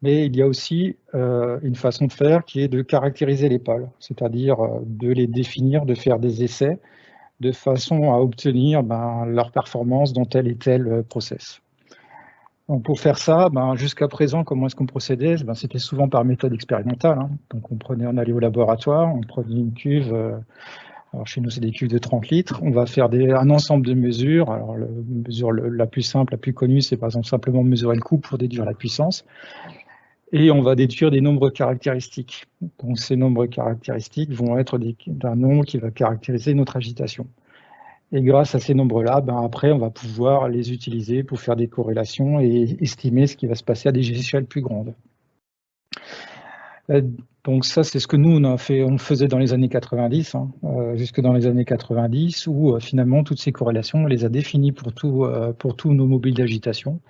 Mais il y a aussi une façon de faire qui est de caractériser les pales, c'est-à-dire de les définir, de faire des essais, de façon à obtenir leur performance dans tel et tel process. Donc pour faire ça, jusqu'à présent, comment est-ce qu'on procédait? C'était souvent par méthode expérimentale. Hein. Donc on allait au laboratoire, on prenait une cuve, alors chez nous c'est des cuves de 30 litres, on va faire un ensemble de mesures. Alors la mesure la plus simple, la plus connue, c'est par exemple simplement mesurer le coût pour déduire la puissance. Et on va déduire des nombres caractéristiques. Donc ces nombres caractéristiques vont être d'un nombre qui va caractériser notre agitation. Et grâce à ces nombres-là, après, on va pouvoir les utiliser pour faire des corrélations et estimer ce qui va se passer à des échelles plus grandes. Donc ça, c'est ce que nous, on faisait dans les années 90, jusque dans les années 90, où finalement, toutes ces corrélations, on les a définies pour tous nos mobiles d'agitation.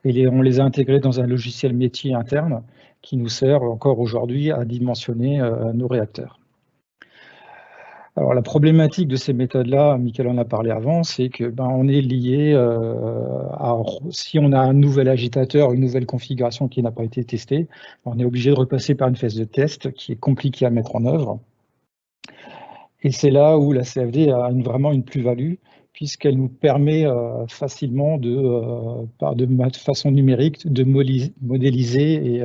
Et on les a intégrés dans un logiciel métier interne qui nous sert encore aujourd'hui à dimensionner nos réacteurs. Alors la problématique de ces méthodes-là, Michael en a parlé avant, c'est que on est lié si on a un nouvel agitateur, une nouvelle configuration qui n'a pas été testée, on est obligé de repasser par une phase de test qui est compliquée à mettre en œuvre. Et c'est là où la CFD a vraiment une plus-value, puisqu'elle nous permet facilement de façon numérique de modéliser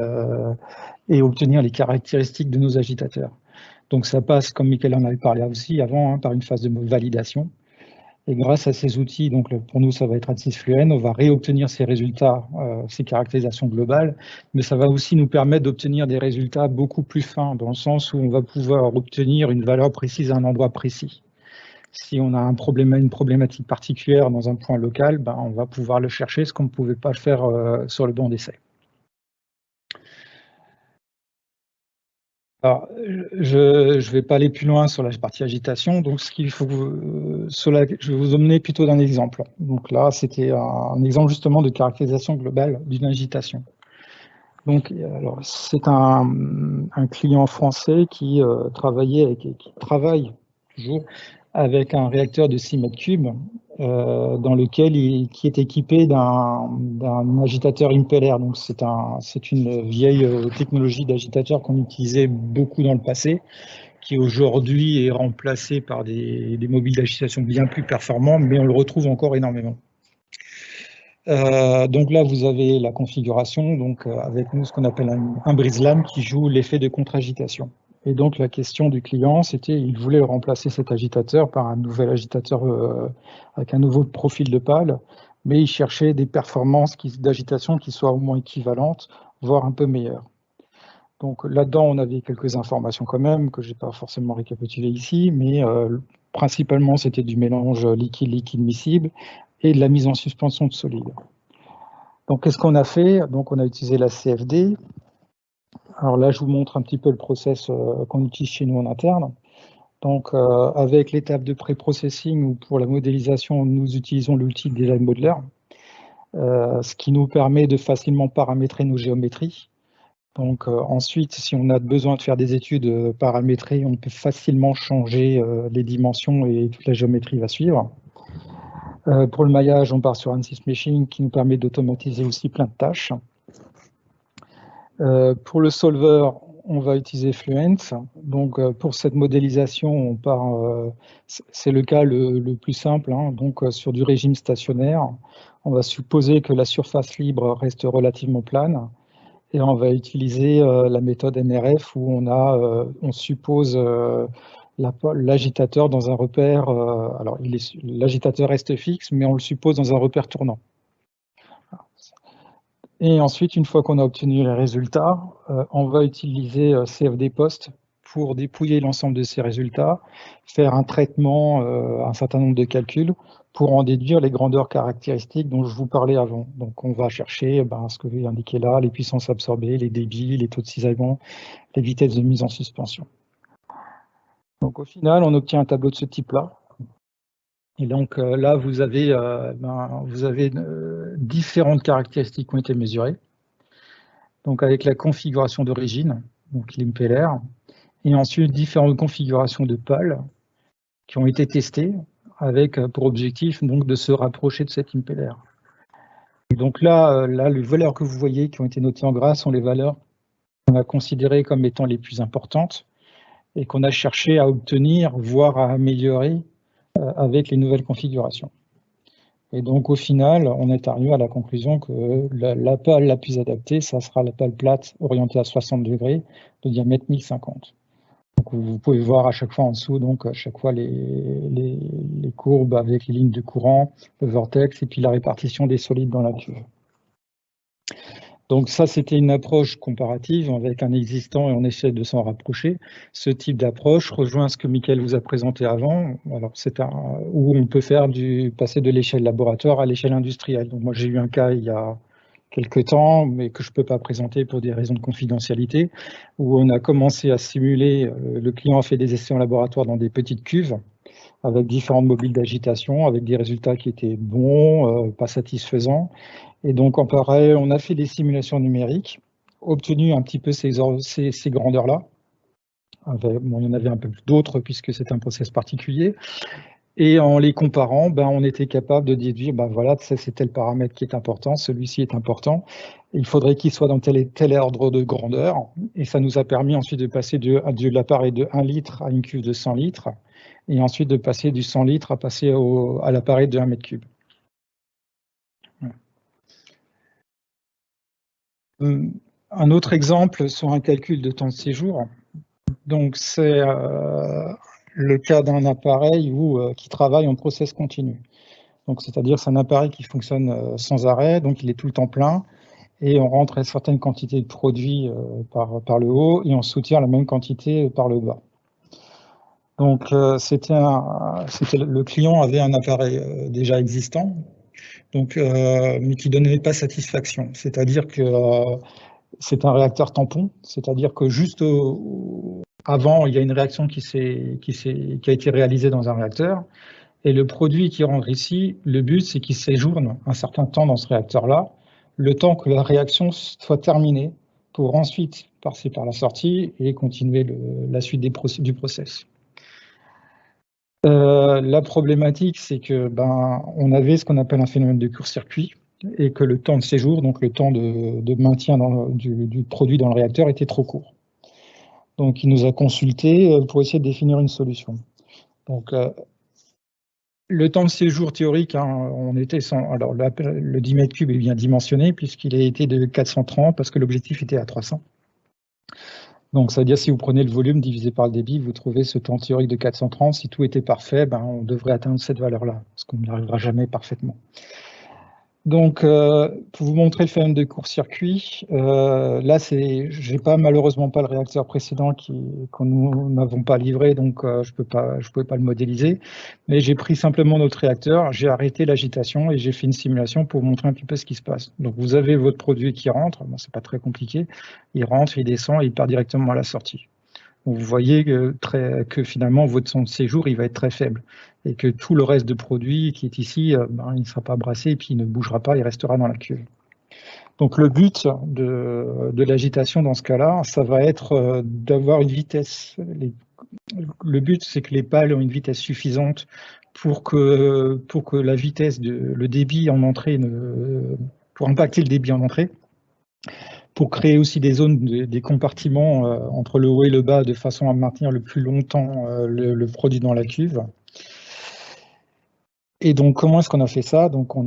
et obtenir les caractéristiques de nos agitateurs. Donc ça passe, comme Michael en avait parlé aussi avant, par une phase de validation. Et grâce à ces outils, donc pour nous ça va être ANSYS Fluent, on va réobtenir ces résultats, ces caractérisations globales, mais ça va aussi nous permettre d'obtenir des résultats beaucoup plus fins, dans le sens où on va pouvoir obtenir une valeur précise à un endroit précis. Si on a une problématique particulière dans un point local, on va pouvoir le chercher, ce qu'on ne pouvait pas faire sur le banc d'essai. Alors, je ne vais pas aller plus loin sur la partie agitation, donc ce qu'il faut, je vais vous emmener plutôt d'un exemple. Donc là, c'était un exemple justement de caractérisation globale d'une agitation. Donc, alors, c'est un client français qui travaille toujours avec un réacteur de 6 mètres cubes, qui est équipé d'un agitateur impeller. Donc c'est une vieille technologie d'agitateur qu'on utilisait beaucoup dans le passé, qui aujourd'hui est remplacée par des mobiles d'agitation bien plus performants, mais on le retrouve encore énormément. Donc là, vous avez la configuration, donc avec nous ce qu'on appelle un brise-lame qui joue l'effet de contre-agitation. Et donc la question du client, c'était il voulait remplacer cet agitateur par un nouvel agitateur avec un nouveau profil de pale, mais il cherchait des performances d'agitation qui soient au moins équivalentes, voire un peu meilleures. Donc là-dedans, on avait quelques informations quand même, que je n'ai pas forcément récapitulées ici, mais principalement c'était du mélange liquide-liquide miscible et de la mise en suspension de solide. Donc qu'est-ce qu'on a fait? Donc on a utilisé la CFD. Alors là, je vous montre un petit peu le process qu'on utilise chez nous en interne. Donc, avec l'étape de pré-processing ou pour la modélisation, nous utilisons l'outil Design Modeler, ce qui nous permet de facilement paramétrer nos géométries. Donc, ensuite, si on a besoin de faire des études paramétrées, on peut facilement changer les dimensions et toute la géométrie va suivre. Pour le maillage, on part sur ANSYS Meshing qui nous permet d'automatiser aussi plein de tâches. Pour le solver, on va utiliser Fluent. Donc, pour cette modélisation, on part, c'est le cas le plus simple, donc sur du régime stationnaire. On va supposer que la surface libre reste relativement plane et on va utiliser la méthode MRF où on suppose l'agitateur dans un repère. Alors, l'agitateur reste fixe, mais on le suppose dans un repère tournant. Et ensuite, une fois qu'on a obtenu les résultats, on va utiliser CFD Post pour dépouiller l'ensemble de ces résultats, faire un traitement, un certain nombre de calculs pour en déduire les grandeurs caractéristiques dont je vous parlais avant. Donc, on va chercher ce que j'ai indiqué là, les puissances absorbées, les débits, les taux de cisaillement, les vitesses de mise en suspension. Donc, au final, on obtient un tableau de ce type-là. Et donc là, vous avez différentes caractéristiques qui ont été mesurées. Donc avec la configuration d'origine, donc l'impeller, et ensuite différentes configurations de pales qui ont été testées avec pour objectif donc de se rapprocher de cet impeller. Donc là, les valeurs que vous voyez qui ont été notées en gras sont les valeurs qu'on a considérées comme étant les plus importantes et qu'on a cherché à obtenir, voire à améliorer avec les nouvelles configurations. Et donc au final, on est arrivé à la conclusion que la pale la plus adaptée, ça sera la pale plate orientée à 60 degrés de diamètre 1050. Donc vous pouvez voir à chaque fois en dessous, donc à chaque fois les courbes avec les lignes de courant, le vortex et puis la répartition des solides dans la cuve. Donc ça, c'était une approche comparative avec un existant et on essaie de s'en rapprocher. Ce type d'approche rejoint ce que Mickaël vous a présenté avant. Alors c'est où on peut faire passer de l'échelle laboratoire à l'échelle industrielle. Donc moi j'ai eu un cas il y a quelques temps, mais que je ne peux pas présenter pour des raisons de confidentialité, où on a commencé à simuler, le client a fait des essais en laboratoire dans des petites cuves avec différentes mobiles d'agitation, avec des résultats qui étaient bons, pas satisfaisants. Et donc, en parallèle, on a fait des simulations numériques, obtenu un petit peu ces grandeurs-là. Bon, il y en avait un peu d'autres puisque c'est un process particulier. Et en les comparant, on était capable de déduire, voilà, ça c'est tel paramètre qui est important, celui-ci est important. Il faudrait qu'il soit dans tel ordre de grandeur. Et ça nous a permis ensuite de passer de l'appareil de 1 litre à une cuve de 100 litres. Et ensuite de passer du 100 litres à passer à l'appareil de 1 mètre cube. Un autre exemple sur un calcul de temps de séjour. Donc, c'est le cas d'un appareil qui travaille en process continu. Donc, c'est-à-dire c'est un appareil qui fonctionne sans arrêt, donc il est tout le temps plein, et on rentre une certaine quantité de produit par le haut, et on soutient la même quantité par le bas. Donc, le client avait un appareil déjà existant, donc, mais qui ne donnait pas satisfaction. C'est-à-dire que c'est un réacteur tampon, c'est-à-dire que juste avant, il y a une réaction qui a été réalisée dans un réacteur, et le produit qui rentre ici, le but, c'est qu'il séjourne un certain temps dans ce réacteur-là, le temps que la réaction soit terminée, pour ensuite passer par la sortie et continuer la suite du process. La problématique, c'est que on avait ce qu'on appelle un phénomène de court-circuit, et que le temps de séjour, donc le temps de maintien du produit dans le réacteur, était trop court. Donc, il nous a consulté pour essayer de définir une solution. Donc, le temps de séjour théorique, on était alors le 10 mètres cubes est bien dimensionné puisqu'il a été de 430 parce que l'objectif était à 300. Donc, ça veut dire si vous prenez le volume divisé par le débit, vous trouvez ce temps théorique de 430. Si tout était parfait, on devrait atteindre cette valeur-là, parce qu'on n'y arrivera jamais parfaitement. Donc, pour vous montrer le phénomène de court-circuit, là, j'ai malheureusement pas le réacteur précédent qu'on nous n'avons pas livré, donc je pouvais pas le modéliser. Mais j'ai pris simplement notre réacteur, j'ai arrêté l'agitation et j'ai fait une simulation pour vous montrer un petit peu ce qui se passe. Donc, vous avez votre produit qui rentre, c'est pas très compliqué, il rentre, il descend, et il part directement à la sortie. Vous voyez que finalement, votre temps de séjour, il va être très faible et que tout le reste de produit qui est ici, il ne sera pas brassé et puis il ne bougera pas, il restera dans la cuve. Donc, le but de l'agitation dans ce cas-là, ça va être d'avoir une vitesse. Le but, c'est que les pales ont une vitesse suffisante pour que la vitesse, le débit en entrée, pour impacter le débit en entrée, pour créer aussi des zones, des compartiments entre le haut et le bas, de façon à maintenir le plus longtemps le produit dans la cuve. Et donc, comment est-ce qu'on a fait ça? Donc, on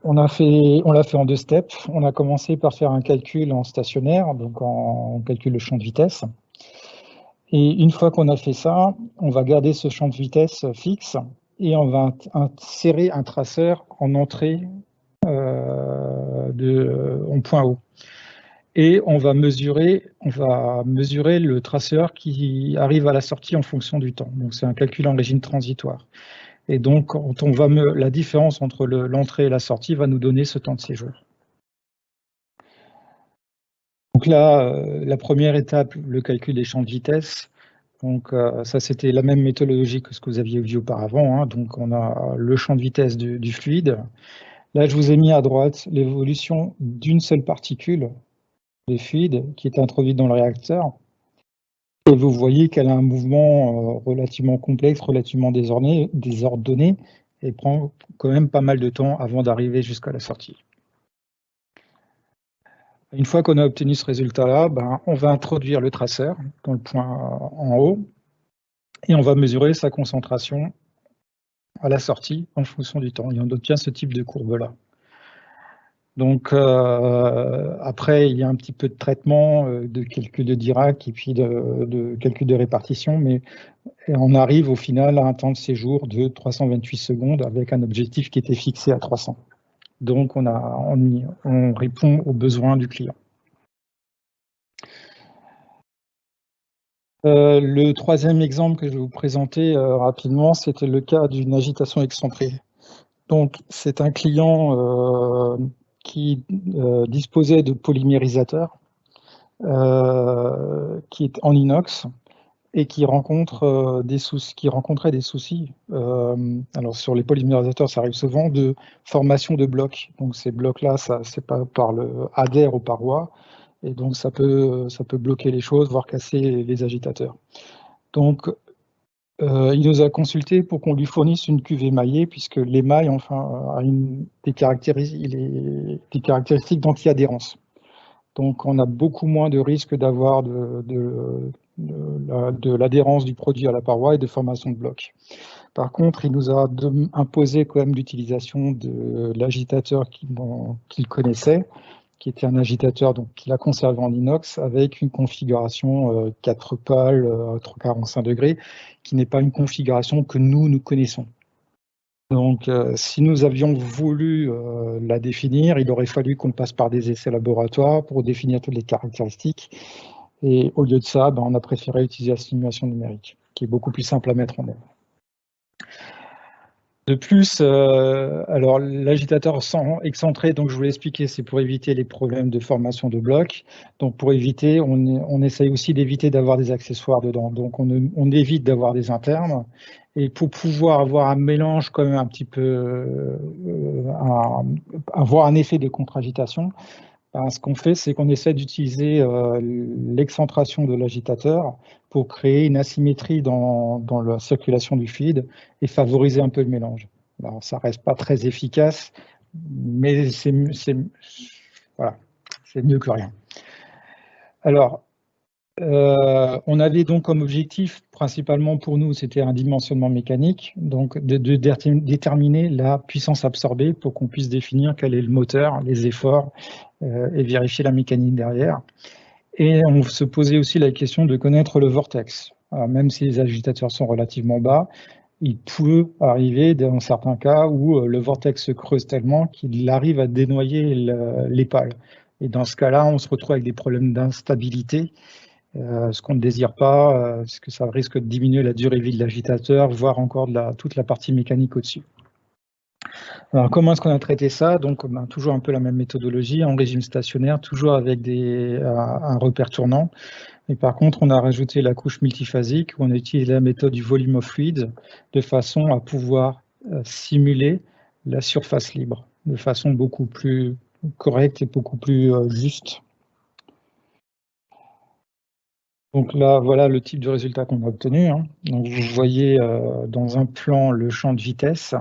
l'a fait en 2 steps. On a commencé par faire un calcul en stationnaire, donc on calcule le champ de vitesse. Et une fois qu'on a fait ça, on va garder ce champ de vitesse fixe et on va insérer un traceur en entrée en point haut. Et on va mesurer le traceur qui arrive à la sortie en fonction du temps. Donc, c'est un calcul en régime transitoire. Et donc, quand la différence entre l'entrée et la sortie va nous donner ce temps de séjour. Donc là, la première étape, le calcul des champs de vitesse. Donc, ça, c'était la même méthodologie que ce que vous aviez vu auparavant. Donc, on a le champ de vitesse du fluide. Là, je vous ai mis à droite l'évolution d'une seule particule de fluide qui est introduite dans le réacteur. Et vous voyez qu'elle a un mouvement relativement complexe, relativement désordonné, et prend quand même pas mal de temps avant d'arriver jusqu'à la sortie. Une fois qu'on a obtenu ce résultat-là, on va introduire le traceur dans le point en haut et on va mesurer sa concentration à la sortie en fonction du temps. Et on obtient ce type de courbe-là. Donc après, il y a un petit peu de traitement, de calcul de Dirac et puis de calcul de répartition, mais on arrive au final à un temps de séjour de 328 secondes avec un objectif qui était fixé à 300. Donc on répond aux besoins du client. Le troisième exemple que je vais vous présenter rapidement, c'était le cas d'une agitation excentrée. Donc c'est un client qui disposait de polymérisateurs qui est en inox et qui rencontrait des soucis. Alors sur les polymérisateurs, ça arrive souvent de formation de blocs. Donc ces blocs-là, c'est pas par le adhère aux parois, et donc ça peut bloquer les choses, voire casser les agitateurs. Donc il nous a consulté pour qu'on lui fournisse une cuve émaillée, puisque l'émail a des caractéristiques d'anti-adhérence. Donc on a beaucoup moins de risques d'avoir de l'adhérence du produit à la paroi et de formation de blocs. Par contre, il nous a imposé quand même l'utilisation de l'agitateur qu'il connaissait, qui était un agitateur qu'il a conservé en inox avec une configuration 4 pales à 45 degrés, qui n'est pas une configuration que nous connaissons. Donc, si nous avions voulu la définir, il aurait fallu qu'on passe par des essais laboratoires pour définir toutes les caractéristiques. Et au lieu de ça, on a préféré utiliser la simulation numérique, qui est beaucoup plus simple à mettre en œuvre. De plus, alors l'agitateur excentré, donc je vous l'ai expliqué, c'est pour éviter les problèmes de formation de blocs. Donc pour éviter, on essaye aussi d'éviter d'avoir des accessoires dedans. Donc on évite d'avoir des internes. Et pour pouvoir avoir un mélange quand même un petit peu, avoir un effet de contre-agitation, ce qu'on fait, c'est qu'on essaie d'utiliser l'excentration de l'agitateur pour créer une asymétrie dans la circulation du fluide et favoriser un peu le mélange. Alors, ça ne reste pas très efficace, mais c'est mieux que rien. Alors, on avait donc comme objectif, principalement pour nous, c'était un dimensionnement mécanique, donc de déterminer la puissance absorbée pour qu'on puisse définir quel est le moteur, les efforts, et vérifier la mécanique derrière. Et on se posait aussi la question de connaître le vortex. Alors, même si les agitateurs sont relativement bas, il peut arriver dans certains cas où le vortex se creuse tellement qu'il arrive à dénoyer les pales. Et dans ce cas-là, on se retrouve avec des problèmes d'instabilité, ce qu'on ne désire pas, parce que ça risque de diminuer la durée de vie de l'agitateur, voire encore toute la partie mécanique au-dessus. Alors, comment est-ce qu'on a traité ça? Donc, toujours un peu la même méthodologie, en régime stationnaire, toujours avec un repère tournant. Mais par contre, on a rajouté la couche multiphasique, où on a utilisé la méthode du volume of fluid, de façon à pouvoir simuler la surface libre, de façon beaucoup plus correcte et beaucoup plus juste. Donc là, voilà le type de résultat qu'on a obtenu. Donc, vous voyez dans un plan le champ de vitesse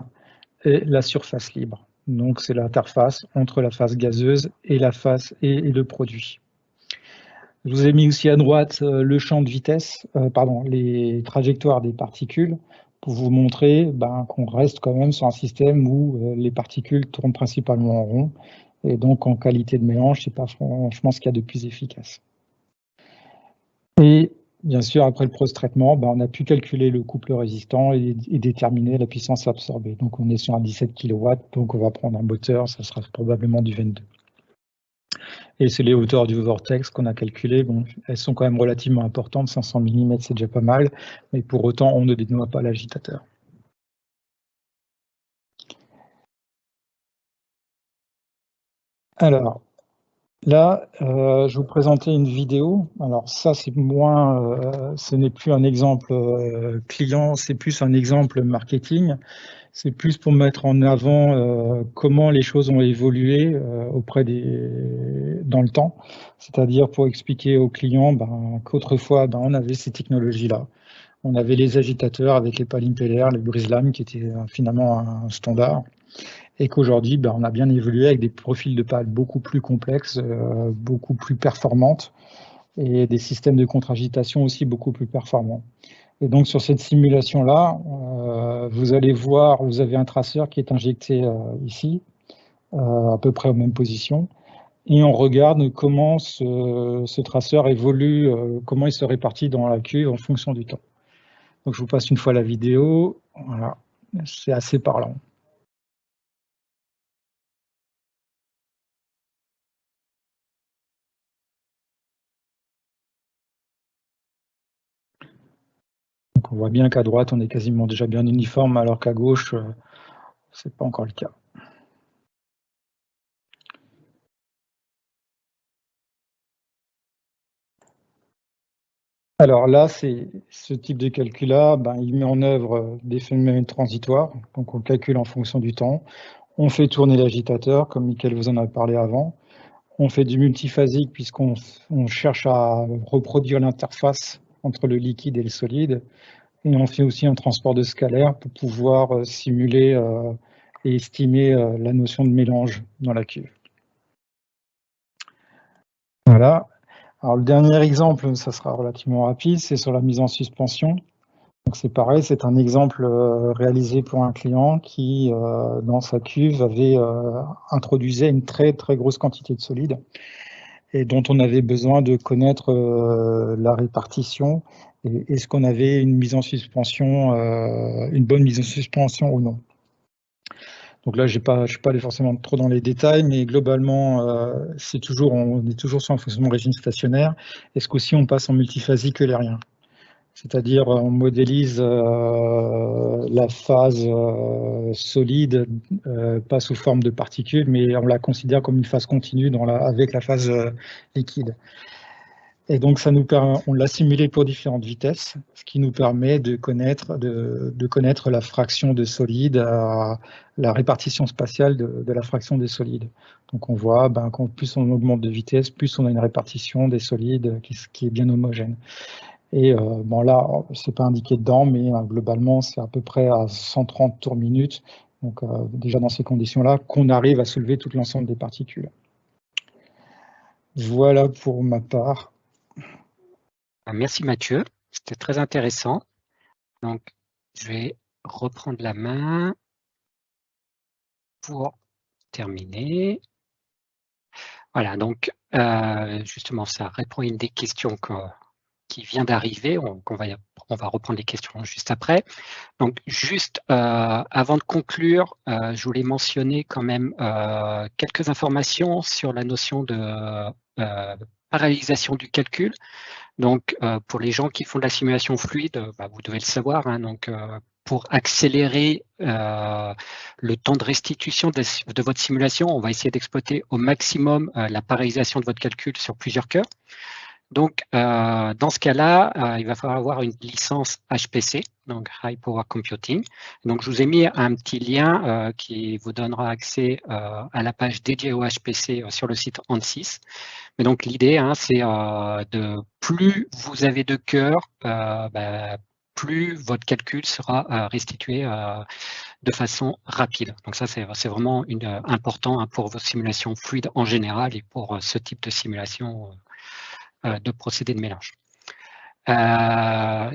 et la surface libre. Donc, c'est l'interface entre la phase gazeuse et la phase et le produit. Je vous ai mis aussi à droite le champ de vitesse, les trajectoires des particules, pour vous montrer qu'on reste quand même sur un système où les particules tournent principalement en rond. Et donc, en qualité de mélange, c'est pas franchement ce qu'il y a de plus efficace. Et bien sûr, après le post-traitement, on a pu calculer le couple résistant et déterminer la puissance absorbée. Donc, on est sur un 17 kW, donc on va prendre un moteur, ça sera probablement du 22. Et c'est les hauteurs du vortex qu'on a calculées. Bon, elles sont quand même relativement importantes, 500 mm, c'est déjà pas mal, mais pour autant, on ne dénoie pas l'agitateur. Alors, là, je vous présentais une vidéo. Alors ça, c'est ce n'est plus un exemple client, c'est plus un exemple marketing. C'est plus pour mettre en avant comment les choses ont évolué dans le temps. C'est-à-dire pour expliquer aux clients qu'autrefois, on avait ces technologies-là. On avait les agitateurs avec les pales impellaires, les brise-lames qui étaient finalement un standard. Et qu'aujourd'hui, on a bien évolué avec des profils de pales beaucoup plus complexes, beaucoup plus performantes et des systèmes de contre-agitation aussi beaucoup plus performants. Et donc sur cette simulation-là, vous allez voir, vous avez un traceur qui est injecté ici, à peu près aux mêmes positions, et on regarde comment ce traceur évolue, comment il se répartit dans la cuve en fonction du temps. Donc je vous passe une fois la vidéo, voilà, c'est assez parlant. Donc on voit bien qu'à droite, on est quasiment déjà bien uniforme, alors qu'à gauche, ce n'est pas encore le cas. Alors là, c'est ce type de calcul-là, il met en œuvre des phénomènes transitoires, donc on calcule en fonction du temps. On fait tourner l'agitateur, comme Mickaël vous en a parlé avant. On fait du multiphasique, puisqu'on cherche à reproduire l'interface entre le liquide et le solide. Et on fait aussi un transport de scalaire pour pouvoir simuler et estimer la notion de mélange dans la cuve. Voilà. Alors, le dernier exemple, ça sera relativement rapide, c'est sur la mise en suspension. Donc, c'est pareil, c'est un exemple réalisé pour un client qui, dans sa cuve, avait introduisait une très grosse quantité de solide et dont on avait besoin de connaître la répartition et est-ce qu'on avait une mise en suspension, une bonne mise en suspension ou non. Donc là, je ne suis pas allé forcément trop dans les détails, mais globalement, on est toujours sur un fonctionnement régime stationnaire. Est-ce qu'aussi on passe en multiphasique eulérien? C'est-à-dire, on modélise la phase solide, pas sous forme de particules, mais on la considère comme une phase continue avec la phase liquide. Et donc, on l'a simulé pour différentes vitesses, ce qui nous permet de connaître la fraction de solide, la répartition spatiale de la fraction des solides. Donc, on voit qu'en plus on augmente de vitesse, plus on a une répartition des solides qui est bien homogène. Et là, c'est pas indiqué dedans, mais globalement, c'est à peu près à 130 tours minute. Donc, déjà dans ces conditions-là, qu'on arrive à soulever tout l'ensemble des particules. Voilà pour ma part. Merci Mathieu, c'était très intéressant. Donc, je vais reprendre la main pour terminer. Voilà, donc justement, ça répond à une des questions qui vient d'arriver. On va reprendre les questions juste après. Donc, juste avant de conclure, je voulais mentionner quand même quelques informations sur la notion de parallélisation du calcul. Donc, pour les gens qui font de la simulation fluide, vous devez le savoir. Hein, donc, pour accélérer le temps de restitution de votre simulation, on va essayer d'exploiter au maximum la parallélisation de votre calcul sur plusieurs cœurs. Donc, dans ce cas-là, il va falloir avoir une licence HPC, donc High Power Computing. Donc, je vous ai mis un petit lien qui vous donnera accès à la page dédiée au HPC sur le site ANSYS. Mais donc, l'idée, hein, c'est de plus vous avez de cœurs, plus votre calcul sera restitué de façon rapide. Donc ça, c'est vraiment important hein, pour vos simulations fluides en général et pour ce type de simulation de procédé de mélange.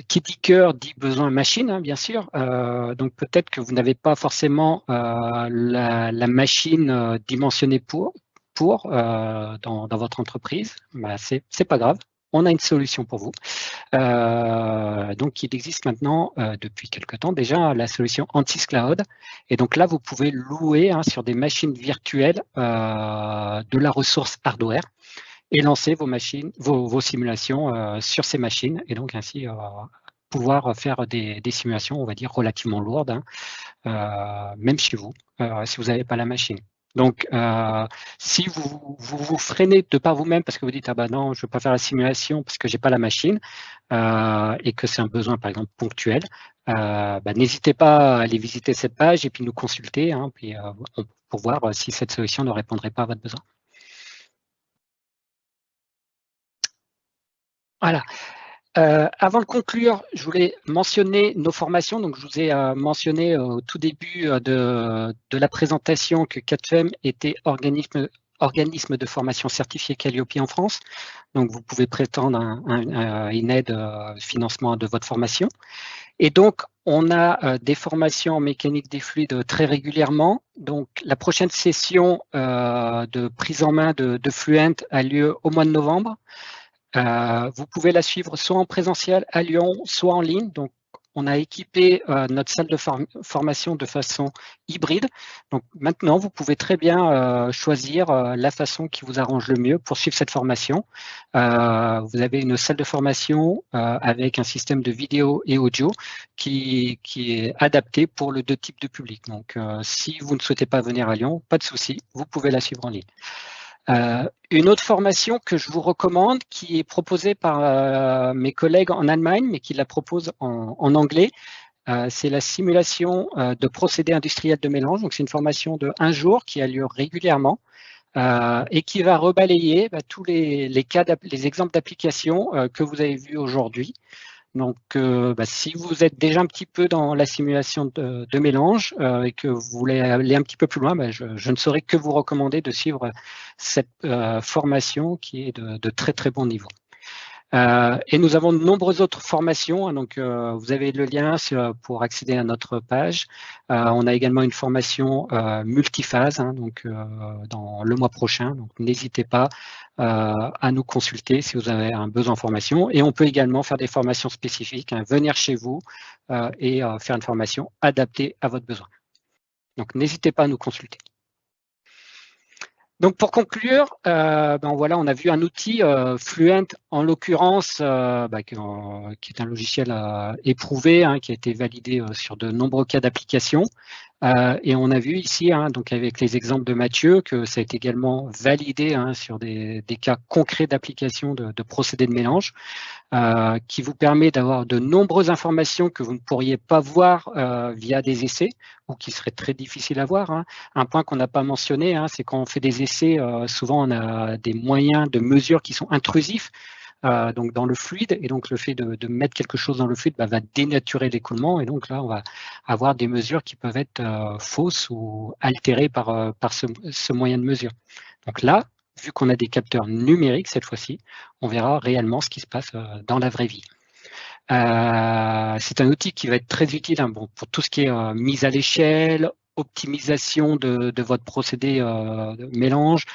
Qui dit cœur dit besoin machine, hein, bien sûr. Donc peut-être que vous n'avez pas forcément la machine dimensionnée pour dans votre entreprise. C'est pas grave. On a une solution pour vous. Donc, il existe maintenant, depuis quelque temps déjà, la solution ANSYS Cloud. Et donc là, vous pouvez louer hein, sur des machines virtuelles de la ressource hardware et lancer vos simulations sur ces machines. Et donc, ainsi, pouvoir faire des simulations, on va dire, relativement lourdes, hein, même chez vous, si vous n'avez pas la machine. Donc, si vous freinez de par vous-même parce que vous dites « Ah non, je ne veux pas faire la simulation parce que je n'ai pas la machine et que c'est un besoin, par exemple, ponctuel, n'hésitez pas à aller visiter cette page et puis nous consulter hein, pour voir si cette solution ne répondrait pas à votre besoin. » Voilà. Avant de conclure, je voulais mentionner nos formations. Donc, je vous ai mentionné au tout début de la présentation que CADFEM était organisme de formation certifié Calliope en France. Donc, vous pouvez prétendre à une aide financement de votre formation. Et donc, on a des formations en mécanique des fluides très régulièrement. Donc, la prochaine session de prise en main de Fluent a lieu au mois de novembre. Vous pouvez la suivre soit en présentiel à Lyon, soit en ligne. Donc, on a équipé notre salle de formation de façon hybride. Donc, maintenant, vous pouvez très bien choisir la façon qui vous arrange le mieux pour suivre cette formation. Vous avez une salle de formation avec un système de vidéo et audio qui est adapté pour les deux types de publics. Donc, si vous ne souhaitez pas venir à Lyon, pas de souci, vous pouvez la suivre en ligne. Une autre formation que je vous recommande, qui est proposée par mes collègues en Allemagne, mais qui la propose en anglais, c'est la simulation de procédés industriels de mélange. Donc, c'est une formation de 1 jour qui a lieu régulièrement et qui va rebalayer tous les exemples d'application que vous avez vus aujourd'hui. Donc, si vous êtes déjà un petit peu dans la simulation de mélange et que vous voulez aller un petit peu plus loin, je ne saurais que vous recommander de suivre cette formation qui est de très, très bon niveau. Et nous avons de nombreuses autres formations. Hein, donc, vous avez le lien pour accéder à notre page. On a également une formation multiphase hein, donc, dans le mois prochain. Donc, n'hésitez pas à nous consulter si vous avez un besoin de formation. Et on peut également faire des formations spécifiques, hein, venir chez vous et faire une formation adaptée à votre besoin. Donc, n'hésitez pas à nous consulter. Donc, pour conclure, voilà, on a vu un outil Fluent, en l'occurrence, qui est un logiciel éprouvé, hein, qui a été validé sur de nombreux cas d'application. Et on a vu ici, hein, donc avec les exemples de Mathieu, que ça a été également validé hein, sur des cas concrets d'application de procédés de mélange, qui vous permet d'avoir de nombreuses informations que vous ne pourriez pas voir via des essais ou qui seraient très difficiles à voir. Hein. Un point qu'on n'a pas mentionné, hein, c'est quand on fait des essais, souvent on a des moyens de mesure qui sont intrusifs. Donc dans le fluide, et donc le fait de mettre quelque chose dans le fluide va dénaturer l'écoulement, et donc là on va avoir des mesures qui peuvent être fausses ou altérées par ce moyen de mesure. Donc là, vu qu'on a des capteurs numériques cette fois-ci, on verra réellement ce qui se passe dans la vraie vie. C'est un outil qui va être très utile hein, pour tout ce qui est mise à l'échelle, optimisation de votre procédé de mélange,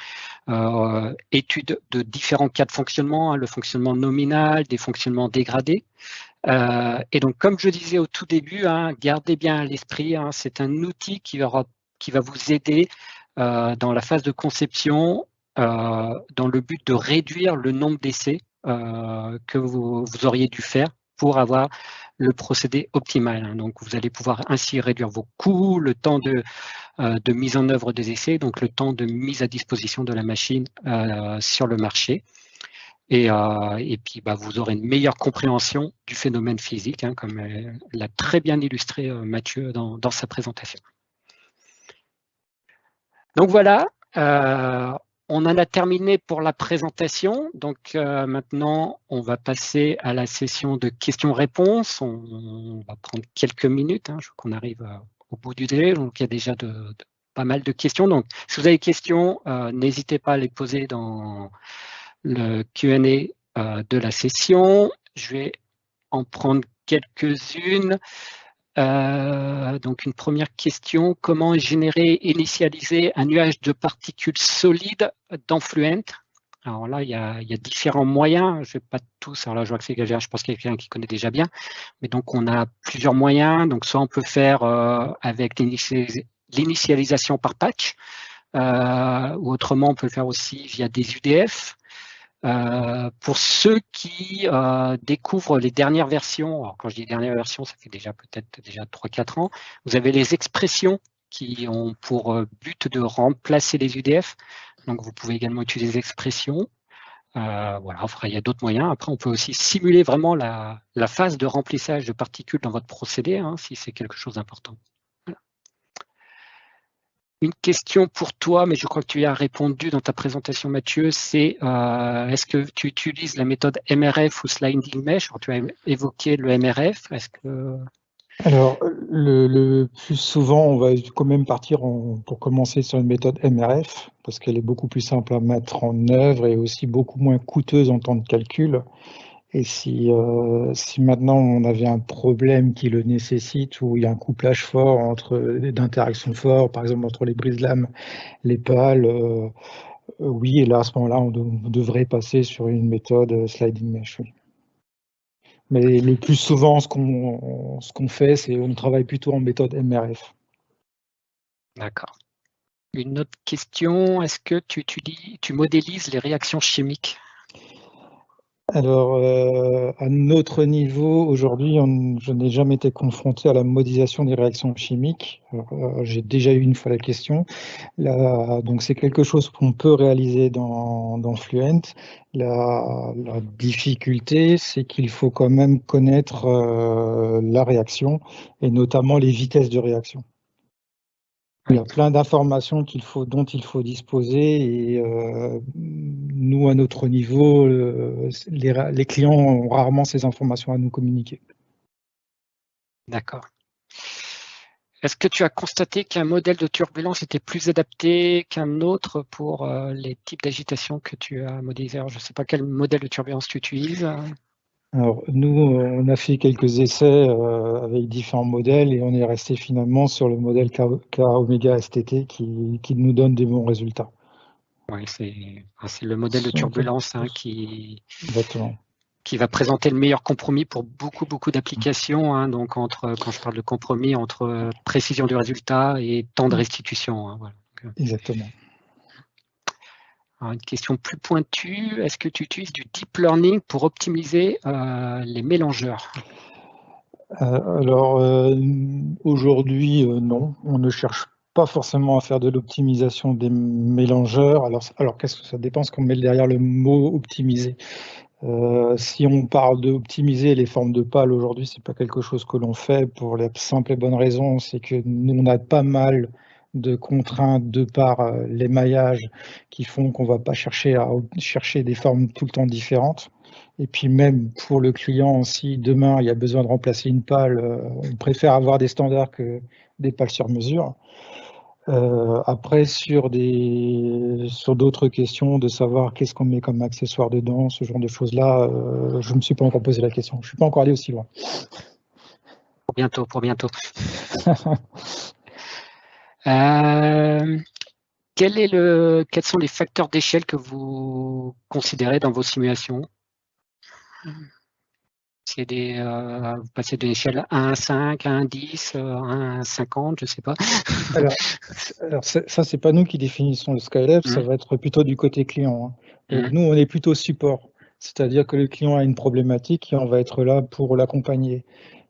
étude de différents cas de fonctionnement, hein, le fonctionnement nominal, des fonctionnements dégradés. Et donc, comme je disais au tout début, hein, gardez bien à l'esprit, hein, c'est un outil qui va vous aider dans la phase de conception, dans le but de réduire le nombre d'essais que vous auriez dû faire pour avoir le procédé optimal. Hein. Donc, vous allez pouvoir ainsi réduire vos coûts, le temps de mise en œuvre des essais, donc le temps de mise à disposition de la machine sur le marché. Et puis, vous aurez une meilleure compréhension du phénomène physique, hein, comme l'a très bien illustré Mathieu dans sa présentation. Donc voilà, on en a terminé pour la présentation. Donc maintenant, on va passer à la session de questions-réponses. On va prendre quelques minutes. Hein, je vois qu'on arrive au bout du délai. Donc il y a déjà pas mal de questions. Donc si vous avez des questions, n'hésitez pas à les poser dans le Q&A de la session. Je vais en prendre quelques-unes. Donc une première question, comment générer, initialiser un nuage de particules solides dans Fluent? Alors là, il y a différents moyens, je ne vais pas tous, alors là je vois que c'est je pense qu'il y a quelqu'un qui connaît déjà bien, mais donc on a plusieurs moyens, donc soit on peut faire avec l'initialisation par patch, ou autrement on peut le faire aussi via des UDF. Pour ceux qui découvrent les dernières versions, alors quand je dis dernières versions, ça fait peut-être déjà 3-4 ans, vous avez les expressions qui ont pour but de remplacer les UDF. Donc vous pouvez également utiliser les expressions. Voilà, enfin, il y a d'autres moyens. Après, on peut aussi simuler vraiment la phase de remplissage de particules dans votre procédé, hein, si c'est quelque chose d'important. Voilà. Une question pour toi, mais je crois que tu y as répondu dans ta présentation, Mathieu, c'est est-ce que tu utilises la méthode MRF ou Sliding Mesh? Alors, tu as évoqué le MRF. Est-ce que... Alors, le plus souvent, on va quand même partir pour commencer sur une méthode MRF, parce qu'elle est beaucoup plus simple à mettre en œuvre et aussi beaucoup moins coûteuse en temps de calcul. Et si maintenant on avait un problème qui le nécessite, où il y a un couplage fort d'interaction fort, par exemple entre les brise-lames, les pales, oui, et là à ce moment-là, on devrait passer sur une méthode sliding mesh. Oui. Mais le plus souvent, ce qu'on fait, c'est on travaille plutôt en méthode MRF. D'accord. Une autre question, est-ce que tu modélises les réactions chimiques? Alors, à notre niveau, aujourd'hui, je n'ai jamais été confronté à la modélisation des réactions chimiques. J'ai déjà eu une fois la question. Donc, c'est quelque chose qu'on peut réaliser dans Fluent. La difficulté, c'est qu'il faut quand même connaître la réaction et notamment les vitesses de réaction. Il y a plein d'informations dont il faut disposer et nous, à notre niveau, les clients ont rarement ces informations à nous communiquer. D'accord. Est-ce que tu as constaté qu'un modèle de turbulence était plus adapté qu'un autre pour les types d'agitation que tu as modélisés? Je ne sais pas quel modèle de turbulence tu utilises. Alors, nous, on a fait quelques essais avec différents modèles et on est resté finalement sur le modèle K Omega STT qui nous donne des bons résultats. Oui, c'est le modèle de turbulence Exactement. qui va présenter le meilleur compromis pour beaucoup d'applications. Donc, quand je parle de compromis, entre précision du résultat et temps de restitution. Voilà. Exactement. Alors, une question plus pointue, est-ce que tu utilises du deep learning pour optimiser les mélangeurs? Alors, aujourd'hui, non. On ne cherche pas forcément à faire de l'optimisation des mélangeurs. Alors qu'est-ce que ça dépend ce qu'on met derrière le mot optimiser. Si on parle d'optimiser les formes de pales aujourd'hui, c'est pas quelque chose que l'on fait pour la simple et bonne raison, c'est que nous, on a pas mal de contraintes de par l'émaillage qui font qu'on va pas chercher à chercher des formes tout le temps différentes. Et puis même pour le client, si demain il y a besoin de remplacer une pale, on préfère avoir des standards que des pales sur mesure. Après, sur d'autres questions, de savoir qu'est-ce qu'on met comme accessoire dedans, ce genre de choses-là, je ne me suis pas encore posé la question. Je ne suis pas encore allé aussi loin. Pour bientôt. Quels sont les facteurs d'échelle que vous considérez dans vos simulations? Vous passez de l'échelle 1 à 5, 1 à 10, 1 à 50, je ne sais pas. Alors ça, c'est pas nous qui définissons le Skylab, ça va être plutôt du côté client. Donc nous, on est plutôt support. C'est-à-dire que le client a une problématique et on va être là pour l'accompagner.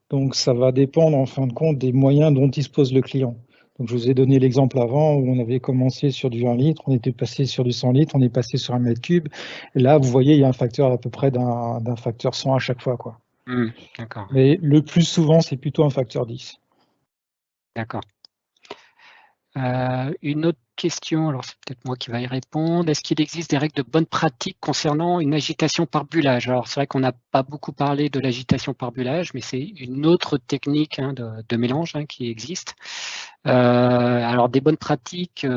Donc ça va dépendre en fin de compte des moyens dont dispose le client. Donc je vous ai donné l'exemple avant où on avait commencé sur du 1 litre, on était passé sur du 100 litres, on est passé sur 1 mètre cube. Et là, vous voyez, il y a un facteur à peu près d'un facteur 100 à chaque fois, quoi. D'accord. Mais le plus souvent, c'est plutôt un facteur 10. D'accord. Une autre question, alors c'est peut-être moi qui va y répondre. Est-ce qu'il existe des règles de bonne pratique concernant une agitation par bullage? Alors c'est vrai qu'on n'a pas beaucoup parlé de l'agitation par bullage, mais c'est une autre technique de mélange qui existe. Alors des bonnes pratiques,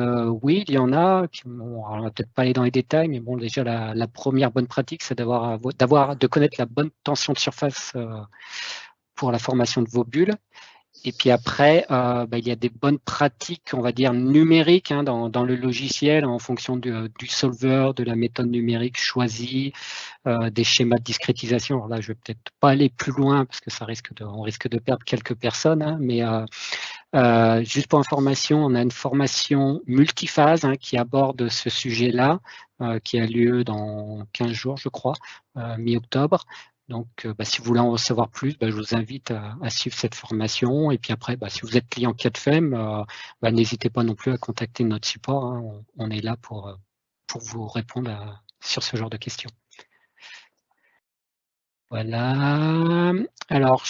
oui, il y en a. On ne va peut-être pas aller dans les détails, mais bon, déjà la première bonne pratique, c'est de connaître la bonne tension de surface pour la formation de vos bulles. Et puis après, il y a des bonnes pratiques, on va dire, numériques dans le logiciel en fonction du solver, de la méthode numérique choisie, des schémas de discrétisation. Alors là, je ne vais peut-être pas aller plus loin parce que on risque de perdre quelques personnes, mais juste pour information, on a une formation multiphase qui aborde ce sujet-là, qui a lieu dans 15 jours, je crois, mi-octobre. Donc, si vous voulez en savoir plus, je vous invite à suivre cette formation. Et puis après, si vous êtes client CAD-FEM, n'hésitez pas non plus à contacter notre support. On est là pour vous répondre sur ce genre de questions. Voilà. Alors,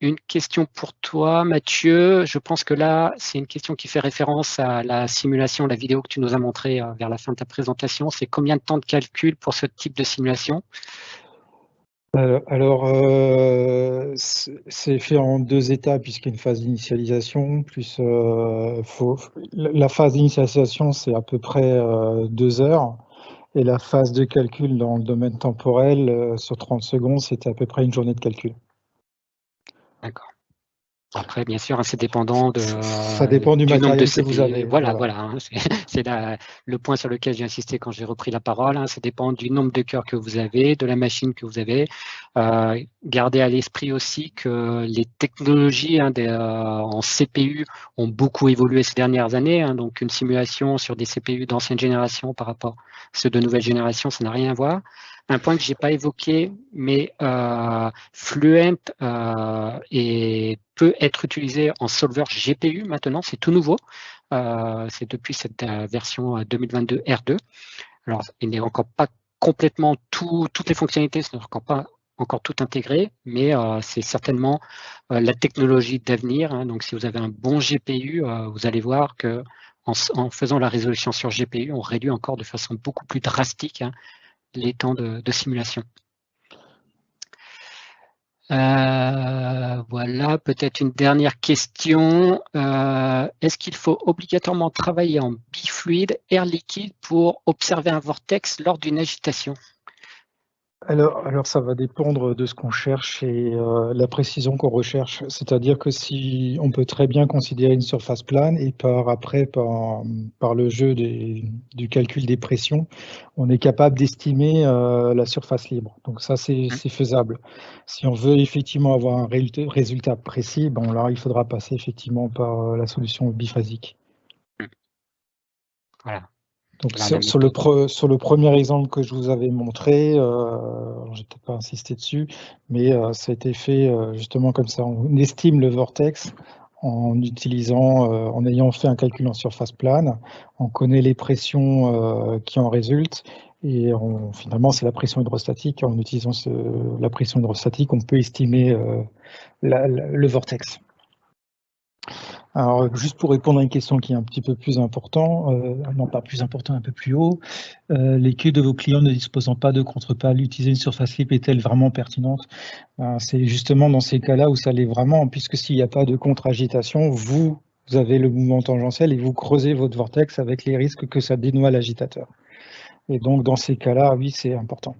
une question pour toi, Mathieu. Je pense que là, c'est une question qui fait référence à la simulation, la vidéo que tu nous as montrée vers la fin de ta présentation. C'est combien de temps de calcul pour ce type de simulation? C'est fait en 2 étapes, puisqu'il y a une phase d'initialisation, plus la phase d'initialisation, c'est à peu près 2 heures, et la phase de calcul dans le domaine temporel, sur 30 secondes, c'était à peu près une journée de calcul. D'accord. Après, bien sûr, c'est dépendant Ça dépend du nombre de matériel que vous CPU. avez. Voilà. C'est le point sur lequel j'ai insisté quand j'ai repris la parole. Ça dépend du nombre de cœurs que vous avez, de la machine que vous avez. Gardez à l'esprit aussi que les technologies en CPU ont beaucoup évolué ces dernières années. Donc, une simulation sur des CPU d'ancienne génération par rapport à ceux de nouvelle génération, ça n'a rien à voir. Un point que je n'ai pas évoqué, mais Fluent peut être utilisé en solver GPU maintenant, c'est tout nouveau. C'est depuis cette version 2022 R2. Alors, il n'est encore pas complètement toutes les fonctionnalités, ce n'est encore pas encore tout intégré, mais c'est certainement la technologie d'avenir. Donc, si vous avez un bon GPU, vous allez voir que en faisant la résolution sur GPU, on réduit encore de façon beaucoup plus drastique les temps de simulation. Voilà, peut-être une dernière question. Est-ce qu'il faut obligatoirement travailler en bifluide, air liquide pour observer un vortex lors d'une agitation? Alors, ça va dépendre de ce qu'on cherche et la précision qu'on recherche. C'est-à-dire que si on peut très bien considérer une surface plane et par le jeu du calcul des pressions, on est capable d'estimer la surface libre. Donc ça, c'est faisable. Si on veut effectivement avoir un résultat précis, bon là, il faudra passer effectivement par la solution biphasique. Voilà. Donc sur le premier exemple que je vous avais montré, je n'ai peut-être pas insisté dessus, mais ça a été fait justement comme ça. On estime le vortex en ayant fait un calcul en surface plane, on connaît les pressions qui en résultent, et finalement c'est la pression hydrostatique. En utilisant la pression hydrostatique, on peut estimer le vortex. Alors, juste pour répondre à une question qui est un petit peu plus importante, non pas plus important, un peu plus haut, les queues de vos clients ne disposant pas de contre-pales, utiliser une surface libre est-elle vraiment pertinente? C'est justement dans ces cas-là où ça l'est vraiment, puisque s'il n'y a pas de contre-agitation, vous avez le mouvement tangentiel et vous creusez votre vortex avec les risques que ça dénoie l'agitateur. Et donc, dans ces cas-là, oui, c'est important.